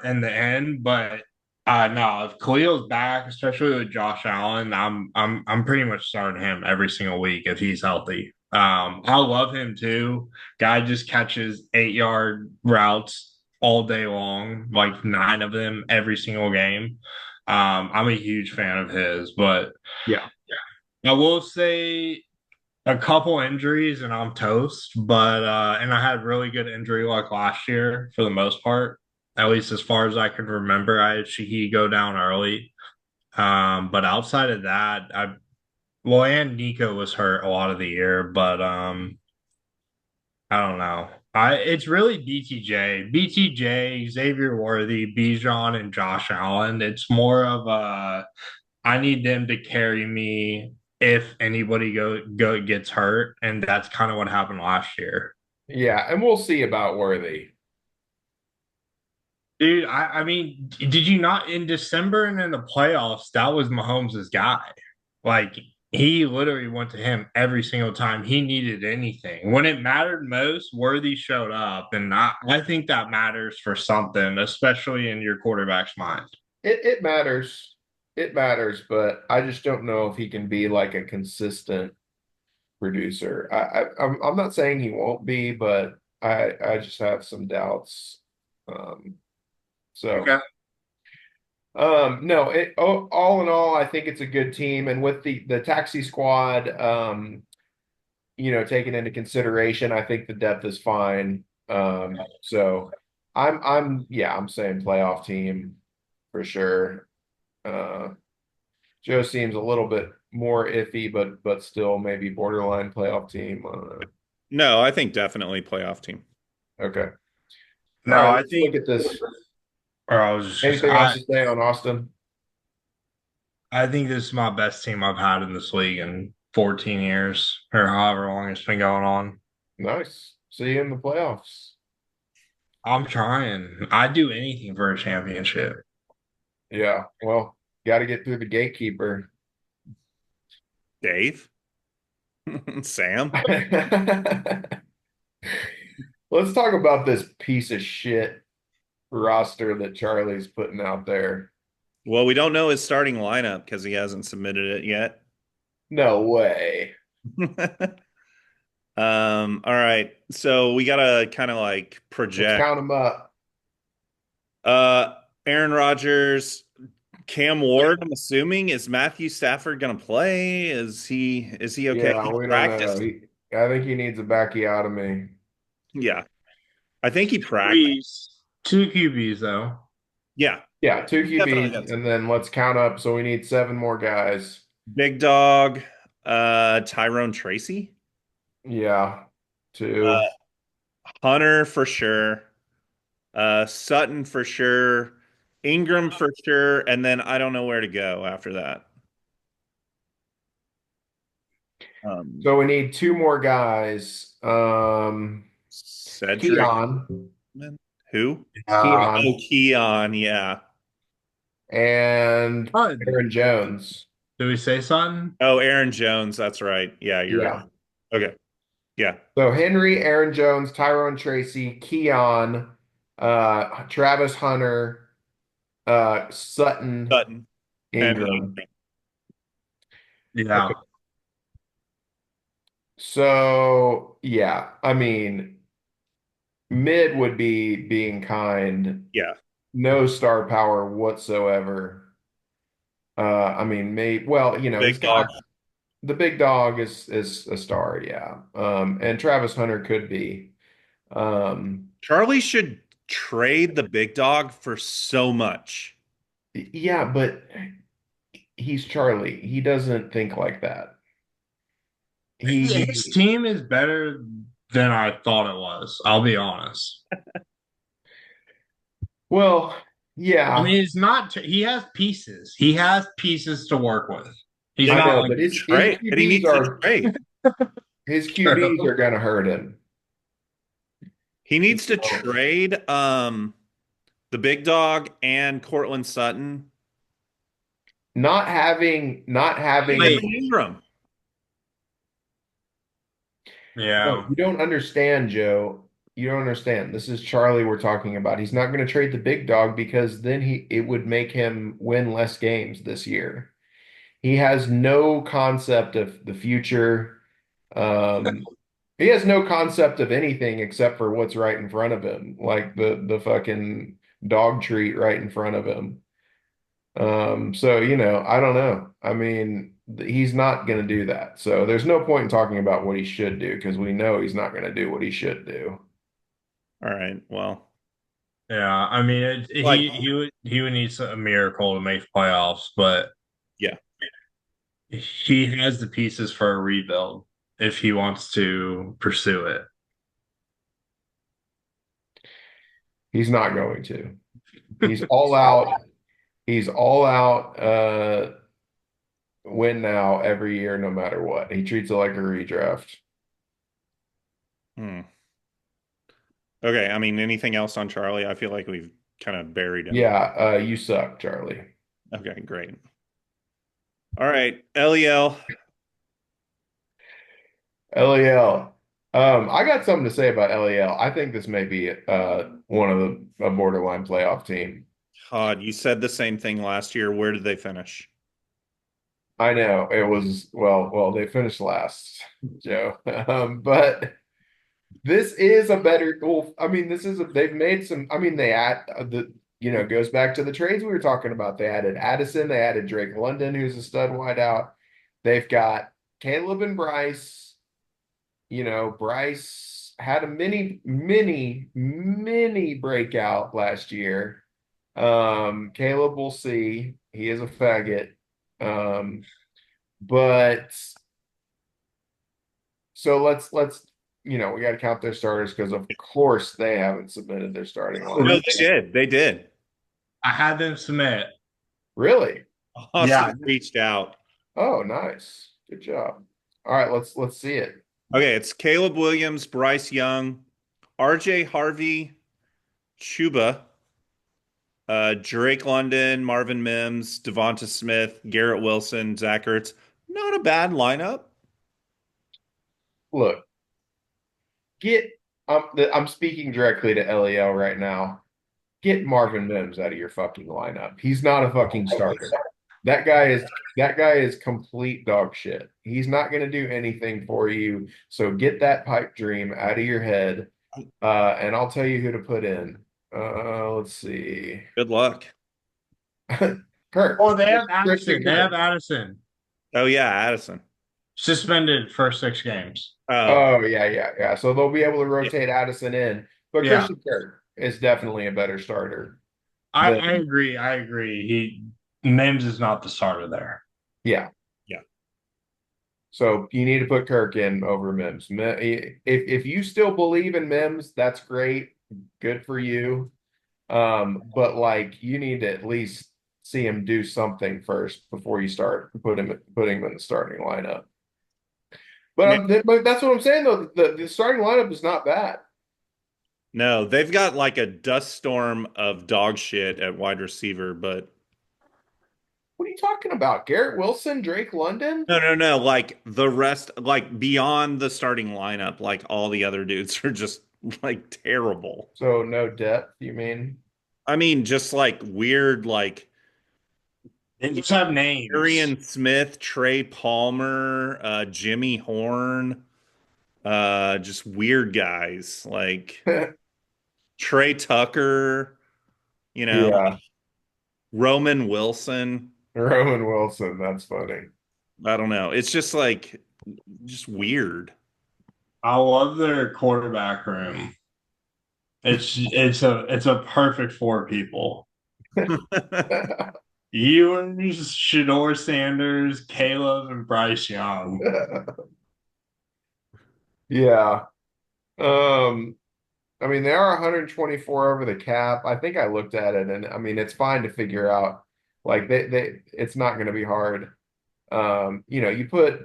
in the end, but no, if Khalil's back, especially with Josh Allen, I'm pretty much starting him every single week if he's healthy. I love him too. Guy just catches 8 yard routes all day long, like 9 of them every single game. I'm a huge fan of his, but Yeah. I will say a couple injuries and I'm toast. But and I had really good injury luck last year for the most part. At least as far as I can remember, I had Shaheed go down early. But outside of that, and Nico was hurt a lot of the year, but I don't know. It's really BTJ, Xavier Worthy, Bijan, and Josh Allen. It's more of a I need them to carry me if anybody go gets hurt, and that's kind of what happened last year. Yeah, and we'll see about Worthy. Dude, I mean, did you not in December and in the playoffs? That was Mahomes' guy. Like he literally went to him every single time he needed anything. When it mattered most, Worthy showed up, and I think that matters for something, especially in your quarterback's mind. It matters. It matters, but I just don't know if he can be like a consistent producer. I'm not saying he won't be, but I just have some doubts. Um, so Okay. no, all in all, I think it's a good team, and with the taxi squad, taken into consideration, I think the depth is fine. So I'm saying playoff team for sure. Uh, Joe seems a little bit more iffy, but still maybe borderline playoff team. no, I think definitely playoff team. Okay. All No, right, I let's look think, at this. or I was just, Anything else to say on Austin? I think this is my best team I've had in this league in 14 years or however long it's been going on. Nice. See you in the playoffs. I'm trying. I'd do anything for a championship. Yeah. Well, got to get through the gatekeeper. Dave, Sam. Let's talk about this piece of shit roster that Charlie's putting out there. Well, we don't know his starting lineup because he hasn't submitted it yet. No way. All right. So we gotta kind of like Let's project. count them up. Uh, Aaron Rodgers, Cam Ward. I'm assuming is Matthew Stafford gonna play? Is he okay? Yeah, He we don't know. practiced. I think he needs a backiotomy. Yeah, I think he practiced. Please. Two QBs though. Yeah, Yeah, two definitely QBs, does. and then let's count up. So we need seven more guys. Big dog, Tyrone Tracy, Yeah, two. uh, Hunter for sure, Sutton for sure, Ingram for sure, and then I don't know where to go after that. Um, So we need two more guys. Cedric, Keon, who? Keon, Oh, Keon, yeah. and Oh, Aaron Jones. do we say something? Oh, Aaron Jones, that's right. Yeah, you're right. Yeah. Okay, yeah, So Henry, Aaron Jones, Tyrone Tracy, Keon, Travis Hunter, Sutton, Sutton and Ingram. Yeah. Okay. So yeah, I mean, mid would be being kind, yeah. no star power whatsoever. I mean, he's Big got dog. the big dog is a star, yeah. And Travis Hunter could be. Um, Charlie should trade the big dog for so much. yeah, but he's Charlie. He doesn't think like that. His He team is better than I thought it was. I'll be honest. well, I yeah, mean, it's not, he has pieces. He has pieces to work with. He's Then I he not know, like but his trade, and he QBs needs to are trade. his QBs are gonna hurt him. He needs to So, trade the big dog and Cortland Sutton. not having Evan Ingram. no, yeah. you don't understand, Joe. You don't understand. This is Charlie we're talking about. He's not going to trade the big dog because then it would make him win less games this year. He has no concept of the future. Um, he has no concept of anything except for what's right in front of him, like the fucking dog treat right in front of him. So I don't know. I mean, he's not going to do that. So there's no point in talking about what he should do because we know he's not going to do what he should do. All right. Well, Yeah, I mean, like, he would need a miracle to make playoffs, but yeah. he has the pieces for a rebuild if he wants to pursue it. He's not going to. He's all out. He's all out. Win now every year, no matter what. He treats it like a redraft. Hmm. Okay. I mean, anything else on Charlie? I feel like we've kind of buried him. Yeah, you suck, Charlie. Okay, great. All right, Lel. LEL. I got something to say about LEL. I think this may be one of a borderline playoff team. Todd, you said the same thing last year. Where did they finish? I know it was they finished last, Joe. But this is a better. Well, I mean, they've made some. I mean, they add goes back to the trades we were talking about. They added Addison, they added Drake London, who's a stud wideout. They've got Caleb and Bryce. Bryce had a mini breakout last year. Caleb, we'll see. He is a faggot. But so let's we got to count their starters because of course they haven't submitted their starting No, lineup. they did. They did. I had them submit. Really? Yeah, Austin reached out. Oh, nice. Good job. All right, let's see it. Okay, it's Caleb Williams, Bryce Young, RJ Harvey, Chuba, Drake London, Marvin Mims, Devonta Smith, Garrett Wilson, Zach Ertz. Not a bad lineup. Look, get I'm speaking directly to LEL right now. Get Marvin Mims out of your fucking lineup. He's not a fucking starter. That guy is complete dog shit. He's not going to do anything for you. So get that pipe dream out of your head, and I'll tell you who to put in. Let's see. Good luck. Kirk. oh, they have Christian Addison. They Kirk. have Addison Oh yeah, Addison. suspended for 6 games. Oh Oh yeah. So they'll be able to yeah. rotate Addison in, but Yeah, Christian Kirk is definitely a better starter I than agree. I agree. Mims is not the starter there. yeah. Yeah. So you need to put Kirk in over Mims. If you still believe in Mims, that's great. Good for you. But like you need to at least see him do something first before you start putting him in the starting lineup. Man, But that's what I'm saying though. The starting lineup is not bad. no, they've got like a dust storm of dog shit at wide receiver, but What are you talking about? Garrett Wilson, Drake London? no. Like the rest, like beyond the starting lineup, like all the other dudes are just like terrible. So no depth, you mean? I mean, just like weird, like They just have names. Arian Smith, Trey Palmer, Jimmy Horn, just weird guys like Trey Tucker, Yeah, Roman Wilson. Roman Wilson. That's funny. I don't know. It's just like just weird. I love their quarterback room. It's a perfect four people. Ewers, Shador Sanders, Caleb, and Bryce Young. Yeah. Um, I mean, they are 124 over the cap. I think I looked at it, and I mean, it's fine to figure out. Like it's not going to be hard. You put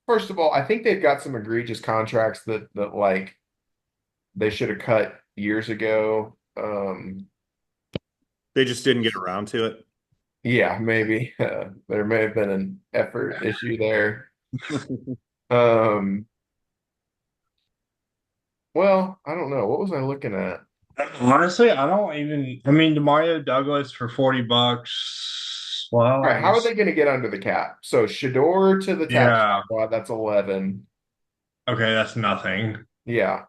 first of all, I think they've got some egregious contracts that like they should have cut years ago. They just didn't get around to it. Yeah, maybe there may have been an effort issue there. Um, well, I don't know. What was I looking at? Honestly, I don't even. I mean, Demario Douglas for $40. Well, All I right, how are guess. they going to get under the cap? So Shador to the tax Yeah. squad, that's 11. Okay, that's nothing. Yeah.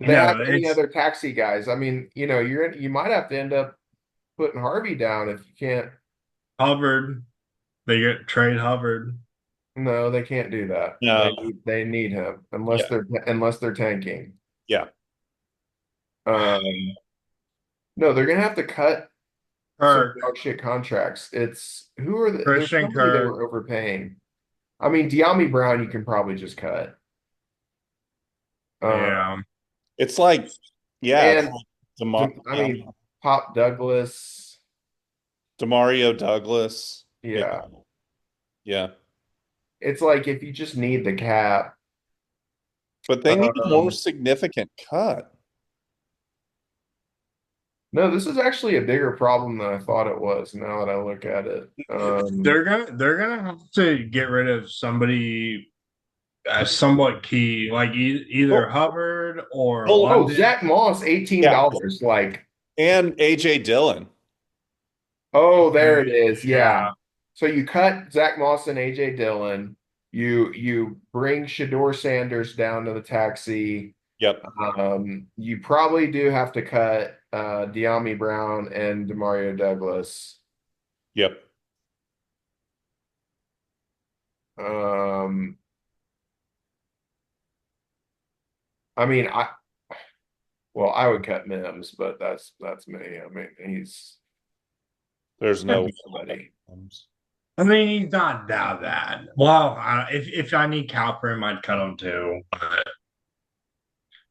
Do they have No, any it's other taxi guys? I mean, you might have to end up putting Harvey down if you can't. Hubbard. They get trade Hubbard. No, they can't do that. No. They need him Yeah. unless they're tanking. Yeah. Um, no, they're gonna have to cut some Kirk, dog shit contracts. It's who are there's Christian somebody they Kirk. were overpaying. I mean, De'Ami Brown you can probably just cut. Uh, Yeah. It's like, yeah, it's and like I mean, Pop Douglas. Demario Douglas. Yeah. Yeah, Yeah. it's like if you just need the cap. But they need a more Um, significant cut. no, this is actually a bigger problem than I thought it was. Now that I look at it, They're gonna have to get rid of somebody somewhat key, like either Oh, Hubbard or oh, London. Zach Moss, eighteen yeah. dollars. Like, And AJ Dillon. oh, there Okay, it is. Yeah. yeah. So you cut Zach Moss and AJ Dillon. You bring Shador Sanders down to the taxi. Yep. You probably do have to cut De'Ami Brown and Demario Douglas. Yep. Um, I mean, I would cut Mims, but that's me. I mean, he's There's no. somebody. I mean, he's not that bad. Well, if I need Cal for him, I'd cut him too. But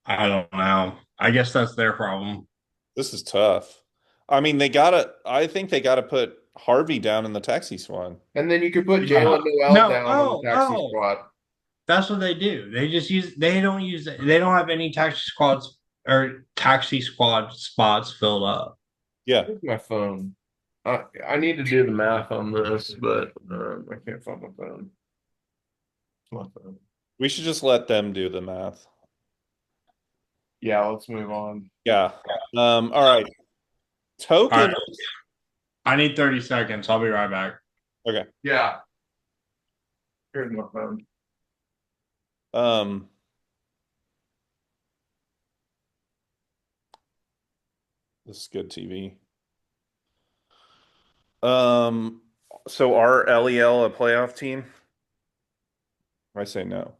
I don't know. I guess that's their problem. This is tough. I think they gotta put Harvey down in the taxi squad. And then you could put Yeah. Jalen Noel No. down on the Oh, taxi oh. squad. That's what they do. They just use. They don't use. They don't have any taxi squads or taxi squad spots filled up. Yeah. Where's my phone? I need to do the math on this, but I can't find my phone. My phone. We should just let them do the math. Yeah, let's move on. Yeah. All right. All Token. right. I need 30 seconds. I'll be right back. Okay. Yeah, here's my phone. Um, this is good TV. Um, so are LEL a playoff team? I say no.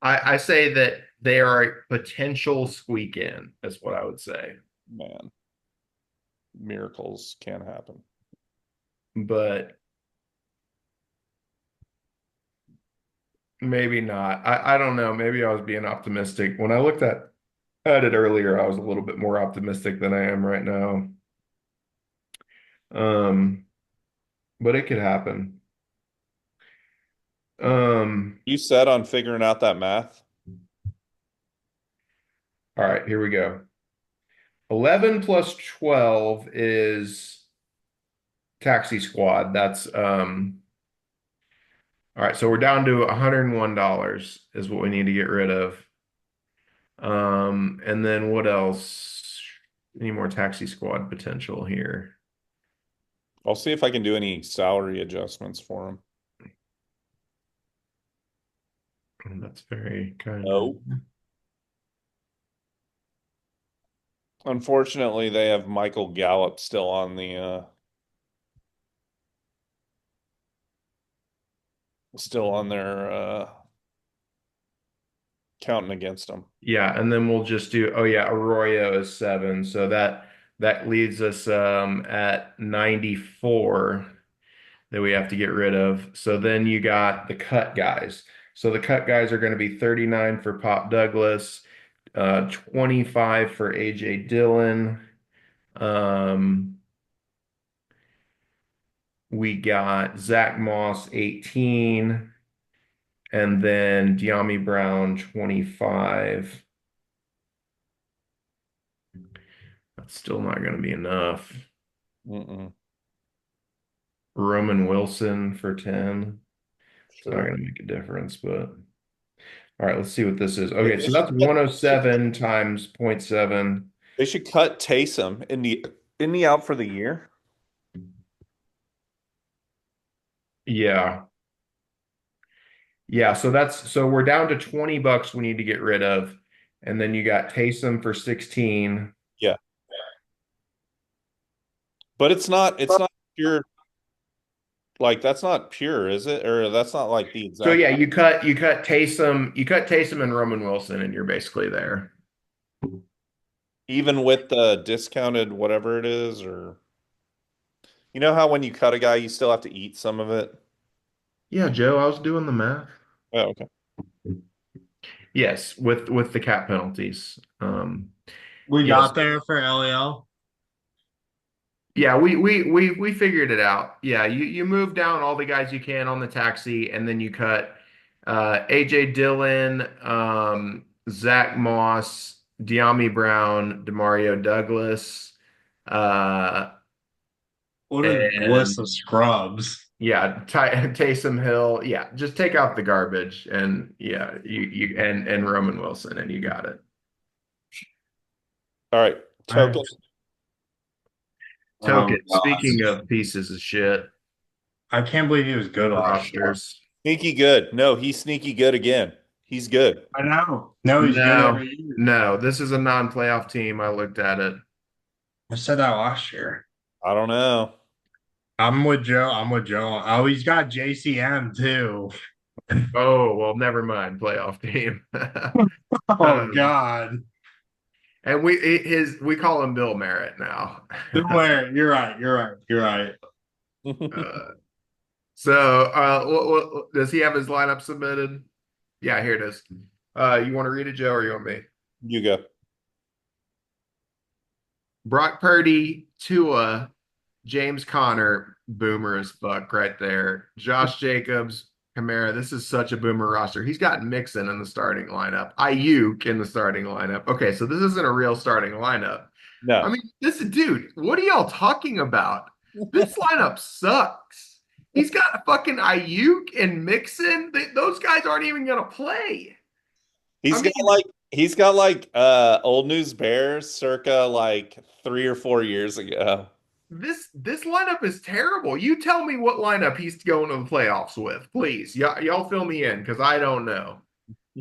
I say that they are a potential squeak in, is what I would say. Man, miracles can happen. But maybe not. I don't know. Maybe I was being optimistic. When I looked at it earlier, I was a little bit more optimistic than I am right now. Um, but it could happen. You set on figuring out that math? All right, here we go. 11 plus 12 is taxi squad. That's all right, so we're down to $101 is what we need to get rid of. And then what else? Any more taxi squad potential here? I'll see if I can do any salary adjustments for them. That's very kind of. No. Unfortunately, they have Michael Gallup still on the still on their counting against them. Yeah, and then we'll just do, oh yeah, Arroyo is 7. So that leaves us at 94 that we have to get rid of. So then you got the cut guys. So the cut guys are going to be 39 for Pop Douglas, 25 for AJ Dillon. Um, We got Zach Moss 18, and then De'Ami Brown 25. That's still not going to be enough. Mm-mm. Roman Wilson for 10. It's not Sure. going to make a difference, but all right, let's see what this is. They, Okay, they so should that's cut, 107 times zero point 0.7. they should cut Taysom in the out for the year. Yeah. Yeah, so we're down to $20 we need to get rid of. And then you got Taysom for 16. Yeah. But it's not pure like that's not pure, is it? Or that's not like the So exact yeah, you cut Taysom and Roman Wilson, and you're basically there. even with the discounted whatever it is, or you know how when you cut a guy you still have to eat some of it? Yeah, Joe, I was doing the math. Oh, okay. Yes, with the cap penalties. We Yes. got there for LEL. Yeah, we figured it out. Yeah, you move down all the guys you can on the taxi, and then you cut AJ Dillon, Zach Moss, De'Ami Brown, Demario Douglas, uh, What a list of and scrubs. yeah, Taysom Hill. Yeah, just take out the garbage, and yeah, you and Roman Wilson, and you got it. All right. I, Token. oh Token. gosh. Speaking of pieces of shit, I can't believe he was good last year. rosters. Sneaky good. No, he's sneaky good again. He's good. I know. No, he's good No, every year. no, this is a non-playoff team. I looked at it. I said that last year. I don't know. I'm with Joe. I'm with Joe. Oh, he's got JCM too. Oh, well, never mind. Playoff team. Oh Um, God. and we call him Bill Merritt now. Where you're right. You're right. You're right. Uh, so, does he have his lineup submitted? Yeah, here it is. You want to read it, Joe, or you want me? You go. Brock Purdy, Tua, James Conner, boomer as fuck right there. Josh Jacobs, Kamara. This is such a boomer roster. He's got Mixon in the starting lineup, Ayuk in the starting lineup. Okay, so this isn't a real starting lineup. I No. mean, this dude, what are y'all talking about? This lineup sucks. He's got fucking Ayuk and Mixon. Those guys aren't even gonna play. I mean, He's got like old news Bears circa like 3 or 4 years ago. this lineup is terrible. You tell me what lineup he's going to the playoffs with, please. Y'all fill me in because I don't know.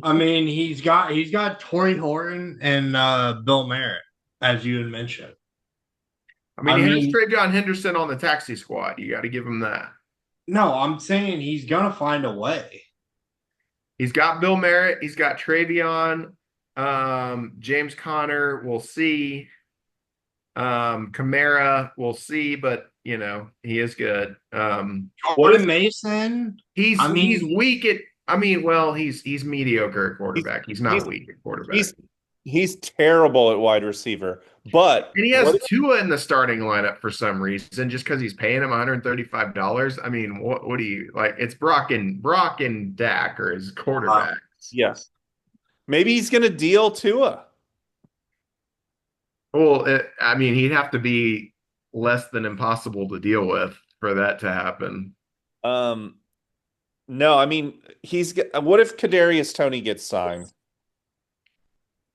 I mean, he's got Torrey Horton and Bill Merritt, as you had mentioned. I mean, I he has mean, Travion Henderson on the taxi squad. You got to give him that. no, I'm saying he's gonna find a way. He's got Bill Merritt. He's got Travion, James Conner. We'll see. Kamara. We'll see, but you know he is good. What Jordan is Mason. He's I he's mean, weak at. I mean, well, he's mediocre at he's quarterback. He's he's not weak at quarterback. he's he's terrible at wide receiver. But And he what has Tua in the starting lineup for some reason, just because he's paying him $135. I mean, what do you like? It's Brock and Dak are his quarterbacks. yes. Maybe he's gonna deal Tua. Well, I mean, he'd have to be less than impossible to deal with for that to happen. Um no, I mean what if Kadarius Tony gets signed?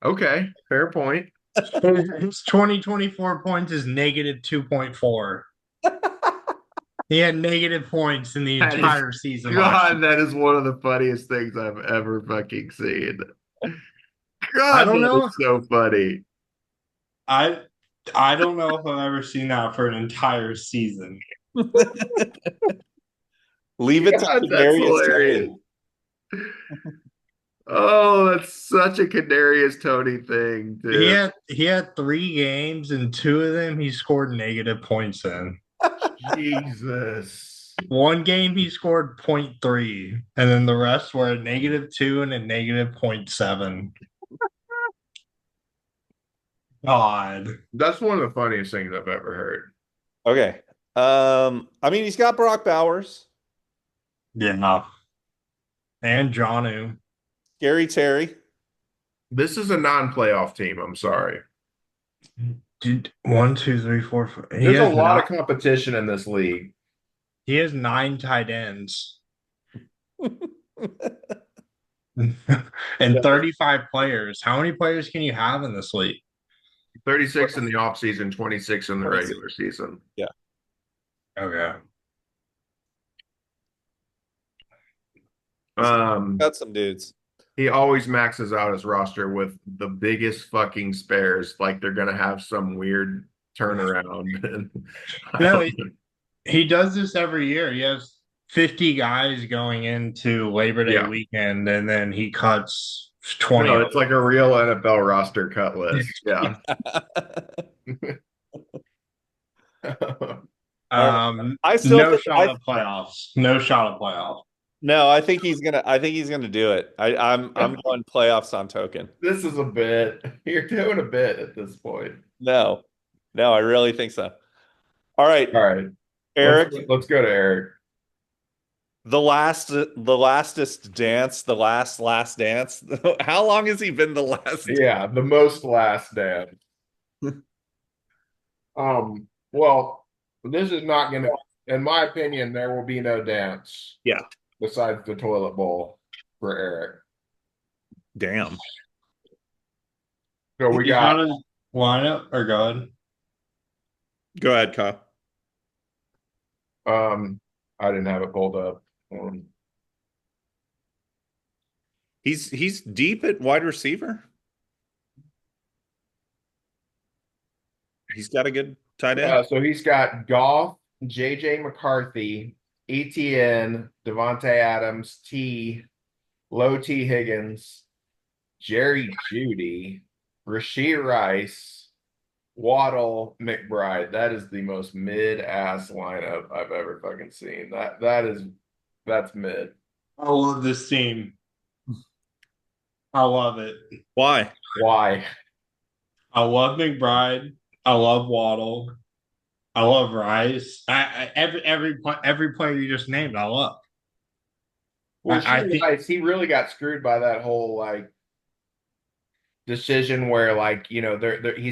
Okay, fair point. his 2024 points is negative 2.4. He had negative points in the That is, entire season last year. God, that is one of the funniest things I've ever fucking seen. I God, don't that know. is so funny. I I don't know if I've ever seen that for an entire season. Leave it to God, that's Kadarius hilarious. Tony. Oh, that's such a Kadarius Tony thing, He too. had 3 games, and 2 of them he scored negative points in. Jesus. One game he scored point 0.3, and then the rest were a -2 and a negative 0.7. God. That's one of the funniest things I've ever heard. Okay. I mean, he's got Brock Bowers, Yeah. And Jonu. Gary Terry. This is a non-playoff team. I'm sorry. Dude, 1, 2, 3, 4, 5. He There's a has lot not. of competition in this league. He has 9 tight ends and 35 players. How many players can you have in this league? 36 in the offseason, 26 in the 26. regular season. Yeah. Okay. Um, Got some dudes. he always maxes out his roster with the biggest fucking spares, like they're gonna have some weird turnaround. And I No, don't know. he does this every year. He has 50 guys going into Labor Day Yeah. weekend, and then he cuts 20 No, of it's like a real NFL roster cut list. Yeah. All right. them. I still No think shot at playoffs. No shot at playoffs. no, I think he's gonna do it. I'm going playoffs on token. This is a bit. You're doing a bit at this point. No. No, I really think so. All right, All right. Let's Eric, let's go to Eric. the lastest dance, the last dance. How long has he been the last? Yeah, the most last dance. Well, this is not gonna, in my opinion, there will be no dance Yeah. besides the toilet bowl for Eric. Damn. So we You got got a lineup or go ahead? Go ahead, Kyle. I didn't have it pulled up. He's deep at wide receiver. He's got a good tight end. So he's got Goff, JJ McCarthy, ETN, Devontae Adams, Low T Higgins, Jerry Judy, Rashee Rice, Waddle, McBride. That is the most mid-ass lineup I've ever fucking seen. That's mid. I love this team. I love it. Why? Why? I love McBride. I love Waddle. I love Rice. Every player you just named, I love. Well, I Rashee think Rice, he really got screwed by that whole like decision where like he's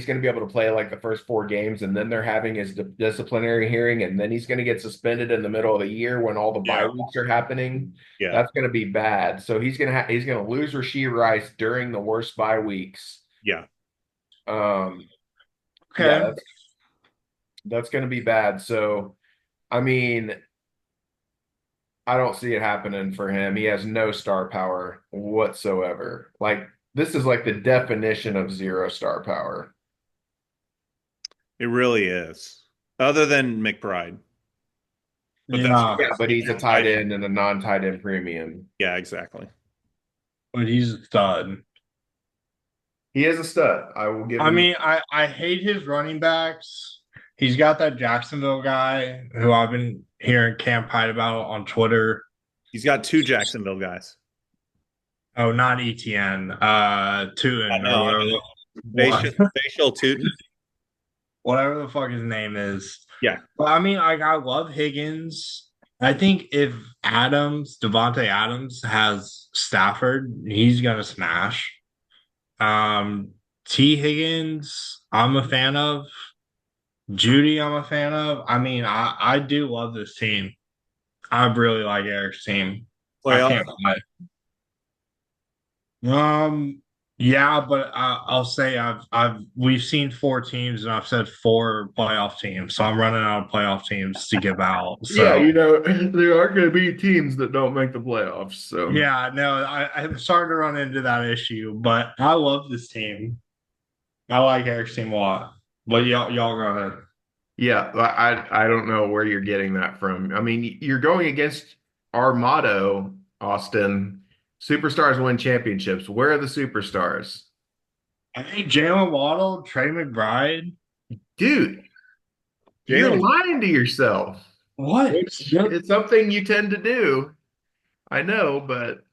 going to be able to play like the first 4 games and then they're having his disciplinary hearing and then he's going to get suspended in the middle of the year when all the bye weeks are happening. Yeah. That's going to be bad. So he's going to lose Rashee Rice during the worst bye weeks. Yeah. Okay. okay. Yeah, that's going to be bad. So I mean, I don't see it happening for him. He has no star power whatsoever. Like this is like the definition of zero star power. It really is. Other than McBride. But that's Yeah, Yeah, but he's a tight end and a non-tight end premium. yeah, exactly. but he's a stud. He is a stud. I will give I him. mean, I hate his running backs. He's got that Jacksonville guy who I've been hearing Camp Hyde about on Twitter. He's got 2 Jacksonville guys. Oh, not ETN. Tootin I know, or I know. whatever, Facial Tootin. whatever the fuck his name is. Yeah. But I mean, like I love Higgins. I think if Devontae Adams has Stafford, he's gonna smash. T. Higgins, I'm a fan of. Judy, I'm a fan of. I mean, I do love this team. I really like Eric's team. I Playoff. can't lie. Yeah, but I'll say we've seen 4 teams, and I've said 4 playoff teams, so I'm running out of playoff teams to give out. So Yeah, there are going to be teams that don't make the playoffs. So yeah, no, I'm starting to run into that issue, but I love this team. I like Eric's team a lot. But y'all go ahead. yeah, I don't know where you're getting that from. I mean, you're going against our motto, Austin. Superstars win championships. Where are the superstars? I think Jalen Waddle, Trey McBride. Dude, you're Jalen. lying to yourself. What? It's something you tend to do. I know, but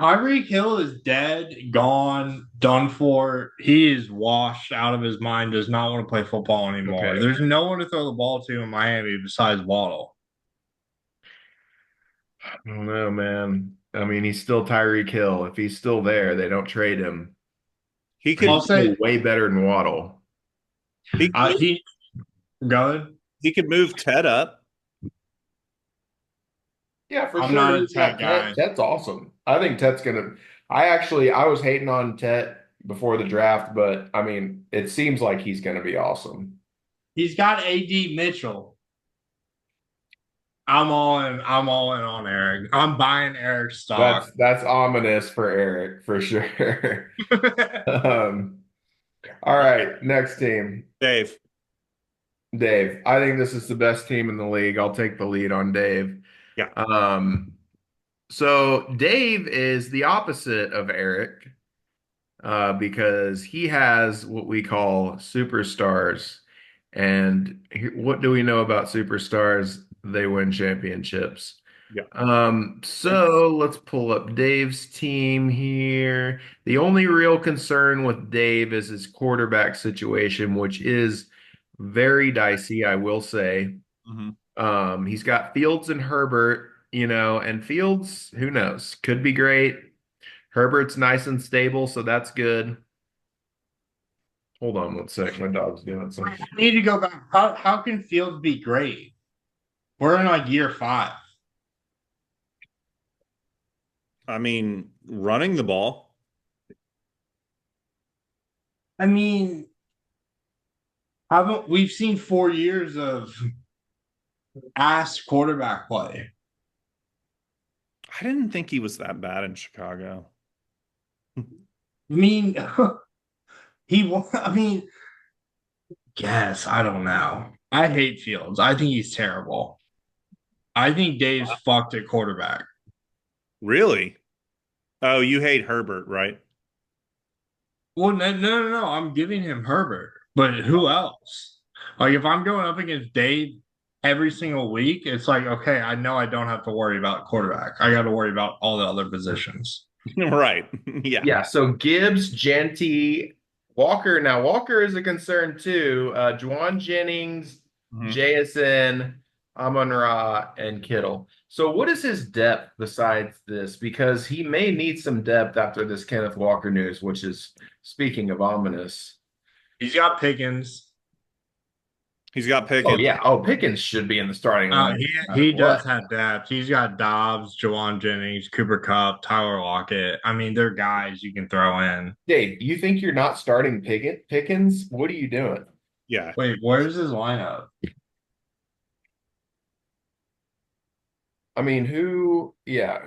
Tyreek Hill is dead, gone, done for. He is washed out of his mind, does not want to play football anymore. Okay. There's no one to throw the ball to in Miami besides Waddle. I don't know, man. I mean, he's still Tyreek Hill. If he's still there, they don't trade him. He He's I'll could say still way better than Waddle. he could move, he go ahead. he could move Ted up. Yeah, for I'm sure. not a He's tech got Tet. guy. Tet's awesome. I think Tet's gonna. I was hating on Tet before the draft, but I mean, it seems like he's gonna be awesome. He's got AD Mitchell. I'm all in. I'm all in on Eric. I'm buying Eric's stock. That's ominous for Eric for sure. Um, all right, next team, Dave. Dave. I think this is the best team in the league. I'll take the lead on Dave. Yeah. So Dave is the opposite of Eric, because he has what we call superstars. And what do we know about superstars? They win championships. Yeah. So let's pull up Dave's team here. The only real concern with Dave is his quarterback situation, which is very dicey, I will say. Mhm. He's got Fields and Herbert, and Fields, who knows, could be great. Herbert's nice and stable, so that's good. Hold on one sec. My dog's doing I something. need to go back. How can Fields be great? We're in like year 5. I mean, running the ball. I mean, haven't we've seen 4 years of ass quarterback play? I didn't think he was that bad in Chicago. I mean, I mean, yes, I don't know. I hate Fields. I think he's terrible. I think Dave's fucked at quarterback. Really? Oh, you hate Herbert, right? Well, no. I'm giving him Herbert, but who else? Like, if I'm going up against Dave every single week, it's like, okay, I know I don't have to worry about quarterback. I got to worry about all the other positions. Right. Yeah. Yeah, so Gibbs, Genty, Walker. Now, Walker is a concern too. Juwan Jennings, Mhm. JSN, Amon-Ra, and Kittle. So, what is his depth besides this? Because he may need some depth after this Kenneth Walker news, which is, speaking of ominous. He's got Pickens. He's got Oh, Pickens. yeah. Oh, Pickens should be in the starting line He no matter he does what. have depth. He's got Dobbs, Jawan Jennings, Cooper Cup, Tyler Lockett. I mean, they're guys you can throw in. Dave, you think you're not starting Pickens? What are you doing? Yeah. Wait, where's his lineup? I mean, who? Yeah.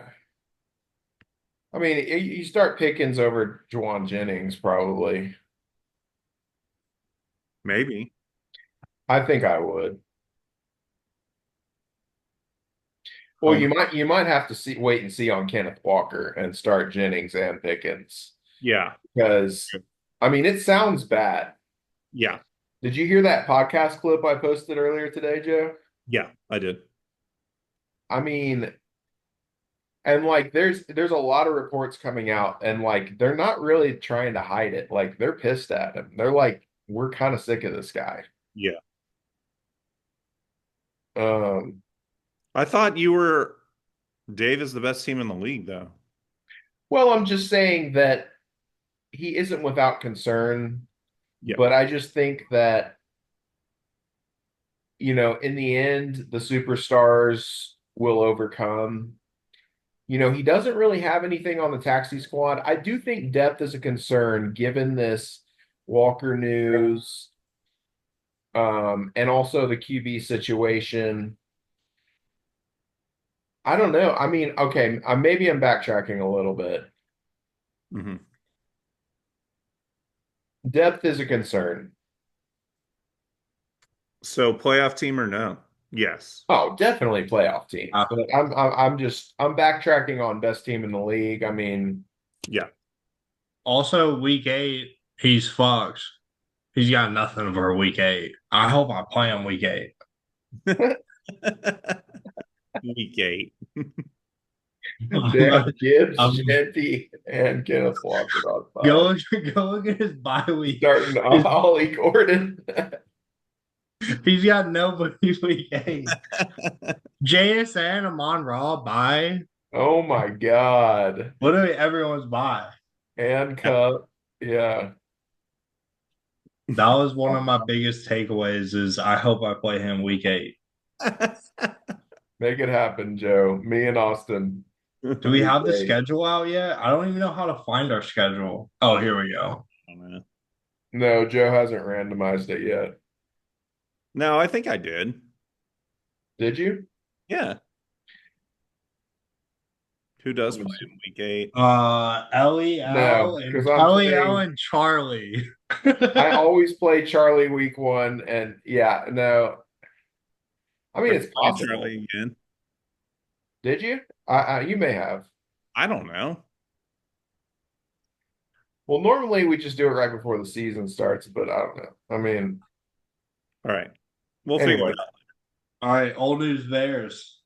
I mean, you start Pickens over Juwan Jennings, probably. Maybe. I think I would. Well, Oh, you might have to wait and see on Kenneth Walker and start Jennings and Pickens yeah. because I mean it sounds bad. Yeah. Did you hear that podcast clip I posted earlier today, Joe? Yeah. I did. I mean, and like there's a lot of reports coming out and like they're not really trying to hide it. Like they're pissed at him. They're like, we're kind of sick of this guy. Yeah. Um, I thought you were Dave is the best team in the league, though. well, I'm just saying that he isn't without concern, Yeah. but I just think that, in the end, the superstars will overcome. He doesn't really have anything on the taxi squad. I do think depth is a concern given this Walker news, and also the QB situation. I don't know. I mean, okay, maybe I'm backtracking a little bit. Hmm. Depth is a concern. So playoff team or no? Yes. Oh, definitely playoff team. Uh, But I'm backtracking on best team in the league. I mean, Yeah. Also, week 8, he's fucked. He's got nothing for week 8. I hope I play him week 8. Week 8. Dan Gibbs, I'm Shanty, and Kenneth Walker on five. go go look at his bye week. Starting Ollie Gordon. He's got nobody week 8. JSN, Amon Ra, bye. Oh my God. Literally everyone's bye. And Cup. Yeah. That was one of my biggest takeaways is I hope I play him week 8. Make it happen, Joe. Me and Austin. Do we Week have the 8. schedule out yet? I don't even know how to find our schedule. Oh, here we go. No, Joe hasn't randomized it yet. No, I think I did. Did you? Yeah. Who does play in week 8? Ellie L No, and because I'm Ellie L playing. and Charlie. I always play Charlie week 1, and yeah, no. I mean, Are it's you playing possible. Charlie again? Did you? You may have. I don't know. Well, normally we just do it right before the season starts, but I don't know. I mean, All right. We'll figure anyway. it out. All right, old news bears.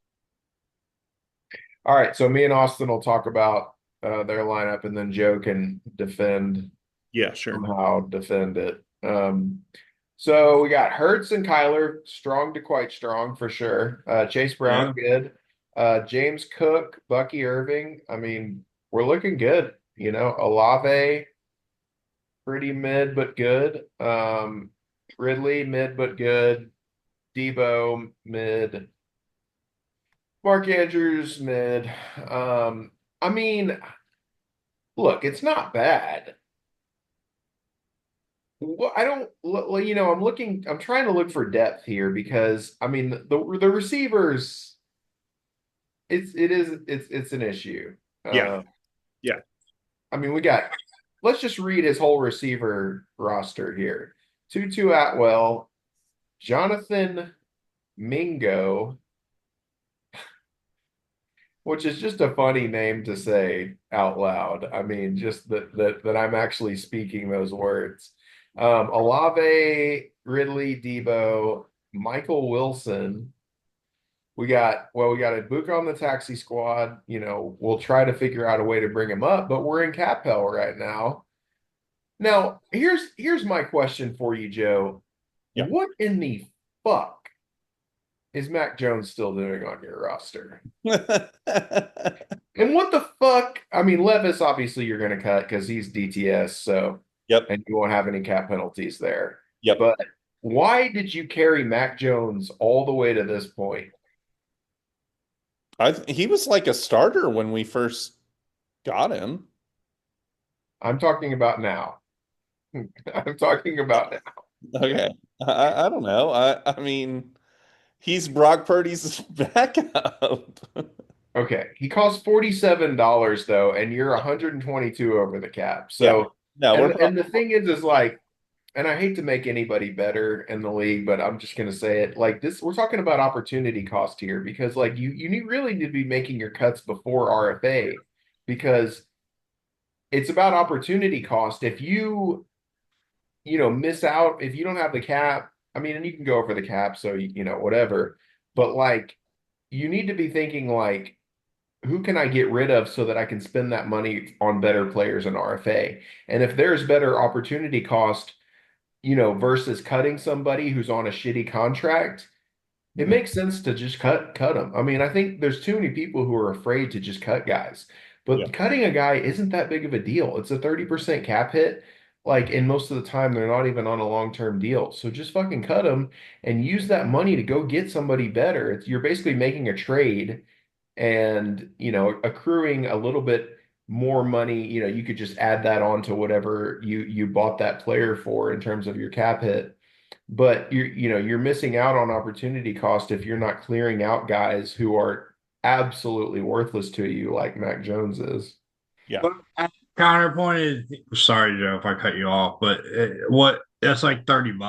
All right, so me and Austin will talk about their lineup, and then Joe can Yeah, sure. somehow defend it. So we got Hertz and Kyler, strong to quite strong for sure. Chase Yeah. Brown, good. James Cook, Bucky Irving. I mean, we're looking good. Olave, pretty mid but good. Ridley, mid but good. Debo, mid. Mark Andrews, mid. I mean, look, it's not bad. Well, I don't, well, I'm trying to look for depth here because I mean the receivers, it's an issue. Yeah. Uh, Yeah. I mean let's just read his whole receiver roster here. Tutu Atwell, Jonathan Mingo, which is just a funny name to say out loud. I mean, just that I'm actually speaking those words. Olave, Ridley, Debo, Michael Wilson. We got a book on the taxi squad. We'll try to figure out a way to bring him up, but we're in cap hell right now. Now, here's my question for you, Joe. Yeah. What in the fuck is Mac Jones still doing on your roster? And what the fuck? I mean, Levis, obviously you're going to cut because he's DTS, so Yep. and you won't have any cap penalties there. Yep. But why did you carry Mac Jones all the way to this point? He was like a starter when we first got him. I'm talking about now. I'm talking about now. Okay. I don't know. I mean, he's Brock Purdy's backup. Okay, he costs $47 though, and you're 122 over the cap. Yeah. So, No, and we're and probably the thing is like, and I hate to make anybody better in the league, but I'm just gonna say it like this. We're talking about opportunity cost here because like really need to be making your cuts before RFA because it's about opportunity cost. If miss out, if you don't have the cap, I mean, and you can go over the cap, so whatever. But like, you need to be thinking like, who can I get rid of so that I can spend that money on better players in RFA? And if there's better opportunity cost, versus cutting somebody who's on a shitty contract, it makes sense to just cut them. I mean, I think there's too many people who are afraid to just cut guys. yeah. But cutting a guy isn't that big of a deal. It's a 30% cap hit. Like, and most of the time they're not even on a long-term deal. So just fucking cut them and use that money to go get somebody better. You're basically making a trade and, accruing a little bit more money. You could just add that on to whatever you bought that player for in terms of your cap hit. But you're missing out on opportunity cost if you're not clearing out guys who are absolutely worthless to you, like Mac Jones is. Yeah. But counterpoint is sorry, Joe, if I cut you off, but what that's like $30.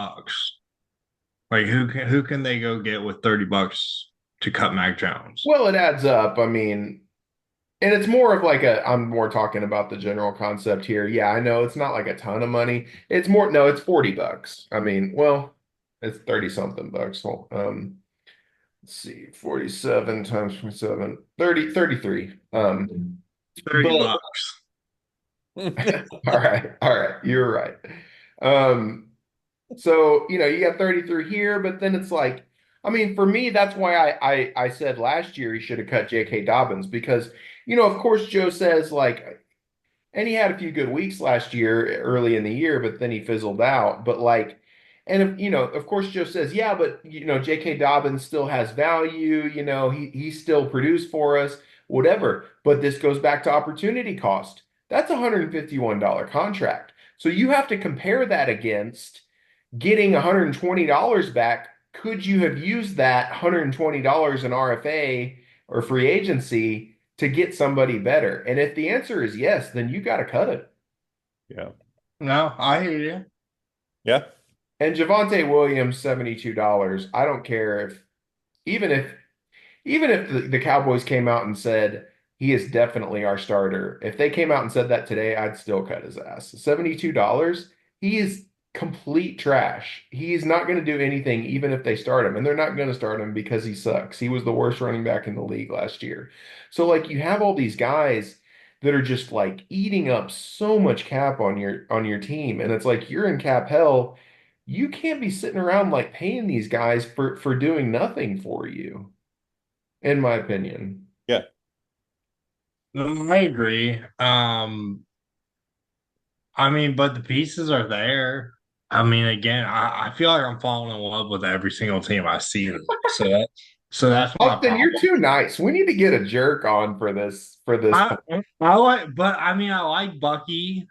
Like who can they go get with $30 to cut Mac Jones? Well, it adds up. I mean, and it's more of like I'm more talking about the general concept here. Yeah, I know it's not like a ton of money. It's more, no, it's $40. I mean, well, it's 30 something bucks. Let's see, 47 times 27, 30, 33. 30 But bucks. all right, you're right. Um, so you got 33 here, but then it's like, I mean, for me, that's why I said last year he should have cut J.K. Dobbins because, of course, Joe says like, and he had a few good weeks last year early in the year, but then he fizzled out. But like, and if, of course, Joe says, yeah, but J.K. Dobbins still has value. He still produced for us, whatever. But this goes back to opportunity cost. That's a $151 contract. So you have to compare that against getting $120 back. Could you have used that $120 in RFA or free agency to get somebody better? And if the answer is yes, then you got to cut it. Yeah. No, I hear you. Yeah. And Javonte Williams, $72. I don't care even if even if the Cowboys came out and said he is definitely our starter, if they came out and said that today, I'd still cut his ass. $72, he is complete trash. He's not going to do anything, even if they start him. And they're not going to start him because he sucks. He was the worst running back in the league last year. So, like, you have all these guys that are just like eating up so much cap on your team. And it's like you're in cap hell. You can't be sitting around like paying these guys for doing nothing for you in my opinion. Yeah. No, I agree. I mean, but the pieces are there. I mean, again, I feel like I'm falling in love with every single team I see. So that's my Austin, you're problem. too nice. We need to get a jerk on for this. I I like, but I mean, I like Bucky.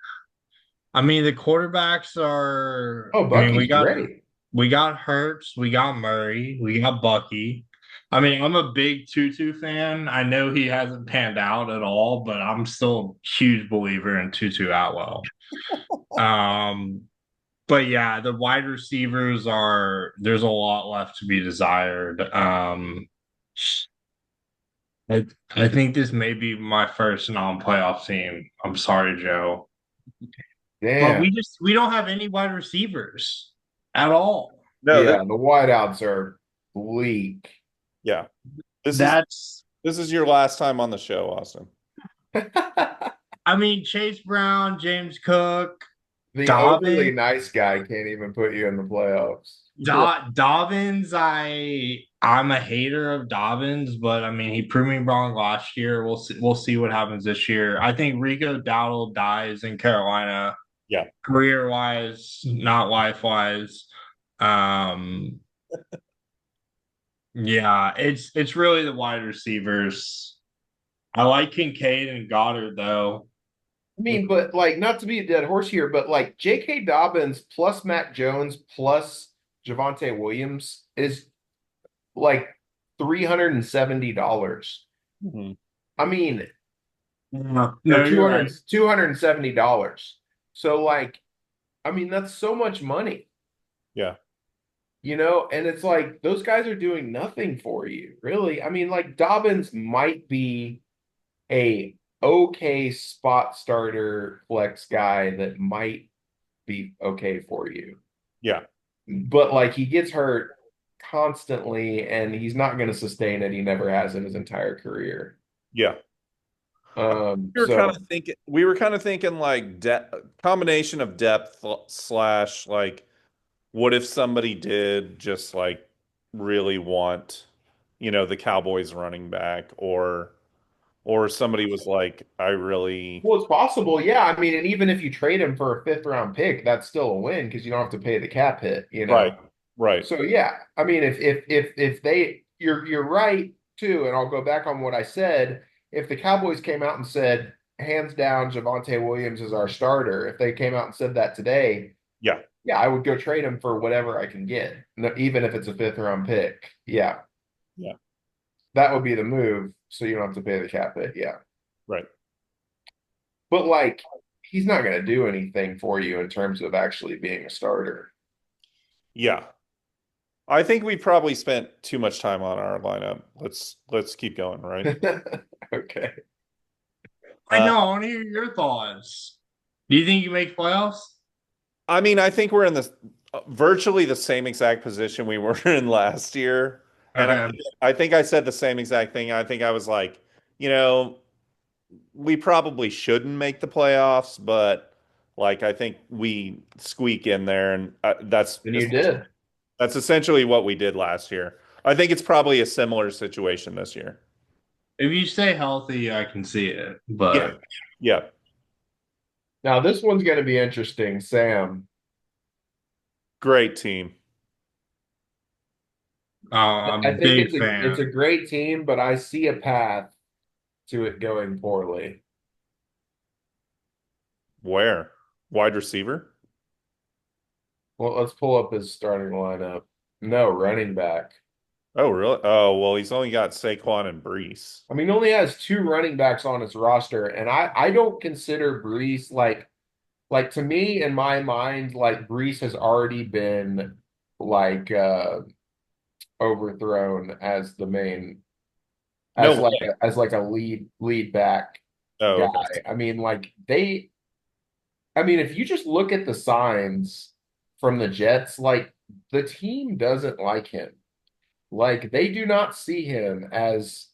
I mean, the quarterbacks are. Oh, I mean, Bucky's great. we got Hurts, we got Murray, we got Bucky. I mean, I'm a big Tutu fan. I know he hasn't panned out at all, but I'm still a huge believer in Tutu Atwell. Um, but yeah, the wide receivers are there's a lot left to be desired. I think this may be my first non-playoff team. I'm sorry, Joe. But Damn. we don't have any wide receivers at all. No, Yeah, the wideouts are bleak. yeah. This is That's this is your last time on the show, Austin. I mean Chase Brown, James Cook, The overly Dobbins. nice guy can't even put you in the playoffs. Dobbins, I'm a hater of Dobbins, but I mean he proved me wrong last year. We'll see what happens this year. I think Rico Dowdle dies in Carolina, Yeah. career wise, not life wise. Um, yeah, it's really the wide receivers. I like Kincaid and Goddard though. I mean, but like, not to be a dead horse here, but like J.K. Dobbins plus Mac Jones plus Javonte Williams is like $370. Mhm. I mean, No, or no, you're right. $270. So like, I mean, that's so much money, Yeah. and it's like those guys are doing nothing for you, really. I mean, like Dobbins might be a okay spot starter flex guy that might be okay for you. Yeah. But like he gets hurt constantly and he's not going to sustain it. He never has in his entire career. Yeah. So We were kind of thinking like combination of depth slash like what if somebody did just like really want, the Cowboys running back or somebody was like, I really well, it's possible, yeah. I mean, and even if you trade him for a fifth round pick, that's still a win because you don't have to pay the cap hit. right, right. So yeah, I mean, if they, you're right too, and I'll go back on what I said. If the Cowboys came out and said, hands down, Javonte Williams is our starter, if they came out and said that today, Yeah. yeah, I would go trade him for whatever I can get, even if it's a fifth round pick. Yeah, Yeah. that would be the move, so you don't have to pay the cap hit. Yeah, Right. but like, he's not going to do anything for you in terms of actually being a starter. Yeah. I think we probably spent too much time on our lineup. Let's keep going, right? Okay. I Uh, know. I want to hear your thoughts. Do you think you make playoffs? I mean, I think we're in virtually the same exact position we were in last year. And Okay. I think I said the same exact thing. I think I was like, you know, we probably shouldn't make the playoffs, but like I think we squeak in there, and And you did. that's essentially what we did last year. I think it's probably a similar situation this year. If you stay healthy, I can see it. Yeah, But yeah, Now this one's going to be interesting, Sam. great team. I'm I a think big it's a fan. great team, but I see a path to it going poorly. Where? Wide receiver? Well, let's pull up his starting lineup. No, running back. Oh, really? Oh, well, he's only got Saquon and Brees. I mean, he only has two running backs on his roster, and I don't consider Brees like to me in my mind, like Brees has already been like overthrown as the main No way. as like a lead back Oh, guy. okay. I mean, I mean, if you just look at the signs from the Jets, like the team doesn't like him. Like they do not see him as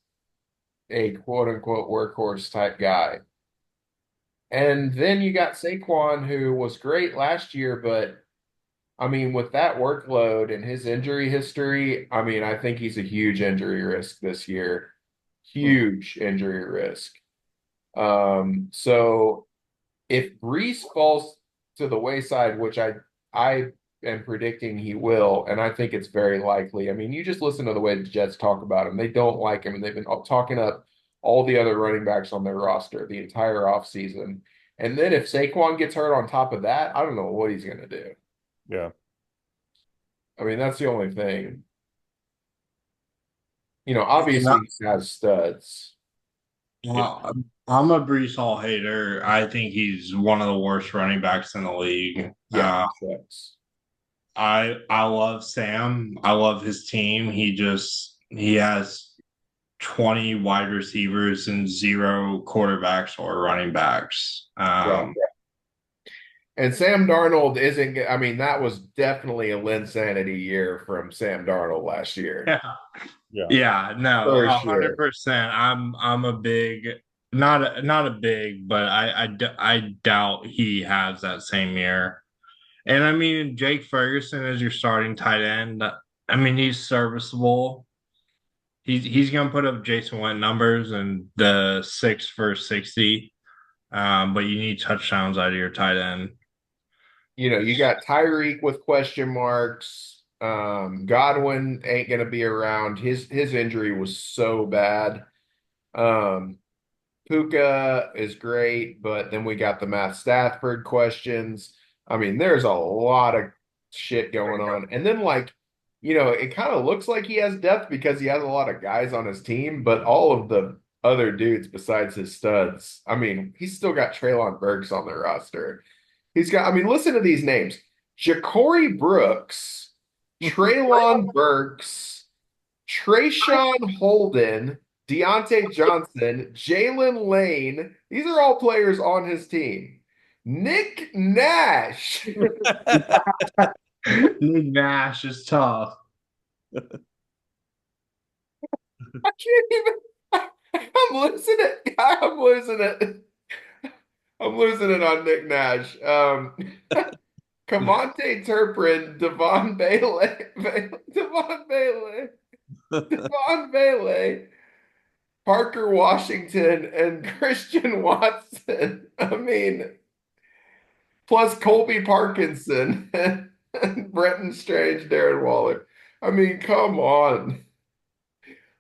a quote unquote workhorse type guy. And then you got Saquon, who was great last year, but I mean, with that workload and his injury history, I mean, I think he's a huge injury risk this year. Hmm. Huge injury risk. So if Brees falls to the wayside, which I am predicting he will, and I think it's very likely. I mean, you just listen to the way the Jets talk about him. They don't like him, and they've been talking up all the other running backs on their roster the entire offseason. And then if Saquon gets hurt on top of that, I don't know what he's going to do. Yeah. I mean, that's the only thing. You know, And obviously he has studs. Yeah. I'm a Brees Hall hater. I think he's one of the worst running backs in the league. Yeah, he sucks. I love Sam. I love his team. He has 20 wide receivers and zero quarterbacks or running backs. Yeah. And Sam Darnold isn't, I mean, that was definitely a Linsanity year from Sam Darnold last year. Yeah. Yeah. Yeah, no, For a hundred sure. percent. I'm a big not a big, but I doubt he has that same year. And I mean, Jake Ferguson is your starting tight end. I mean, he's serviceable. He's gonna put up Jason Went numbers and the 6 for 60. But you need touchdowns out of your tight end. You know, you got Tyreek with question marks. Godwin ain't gonna be around. His injury was so bad. Um, Puka is great, but then we got the Matt Stafford questions. I mean, there's a lot of shit going on. And then like, you know, it kind of looks like he has depth because he has a lot of guys on his team, but all of the other dudes besides his studs, I mean, he's still got Treylon Burks on the roster. He's got, I mean, listen to these names. Ja'Cory Brooks, Treylon Burks, Trayshawn Holden, Deontay Johnson, Jalen Lane. These are all players on his team. Nick Nash. Nick Nash is tough. I can't even. I'm losing it. I'm losing it. I'm losing it on Nick Nash. Camonte Turpin, Devon Bailey, Parker Washington, and Christian Watson. I mean, plus Colby Parkinson and Brenton Strange, Darren Waller. I mean, come on.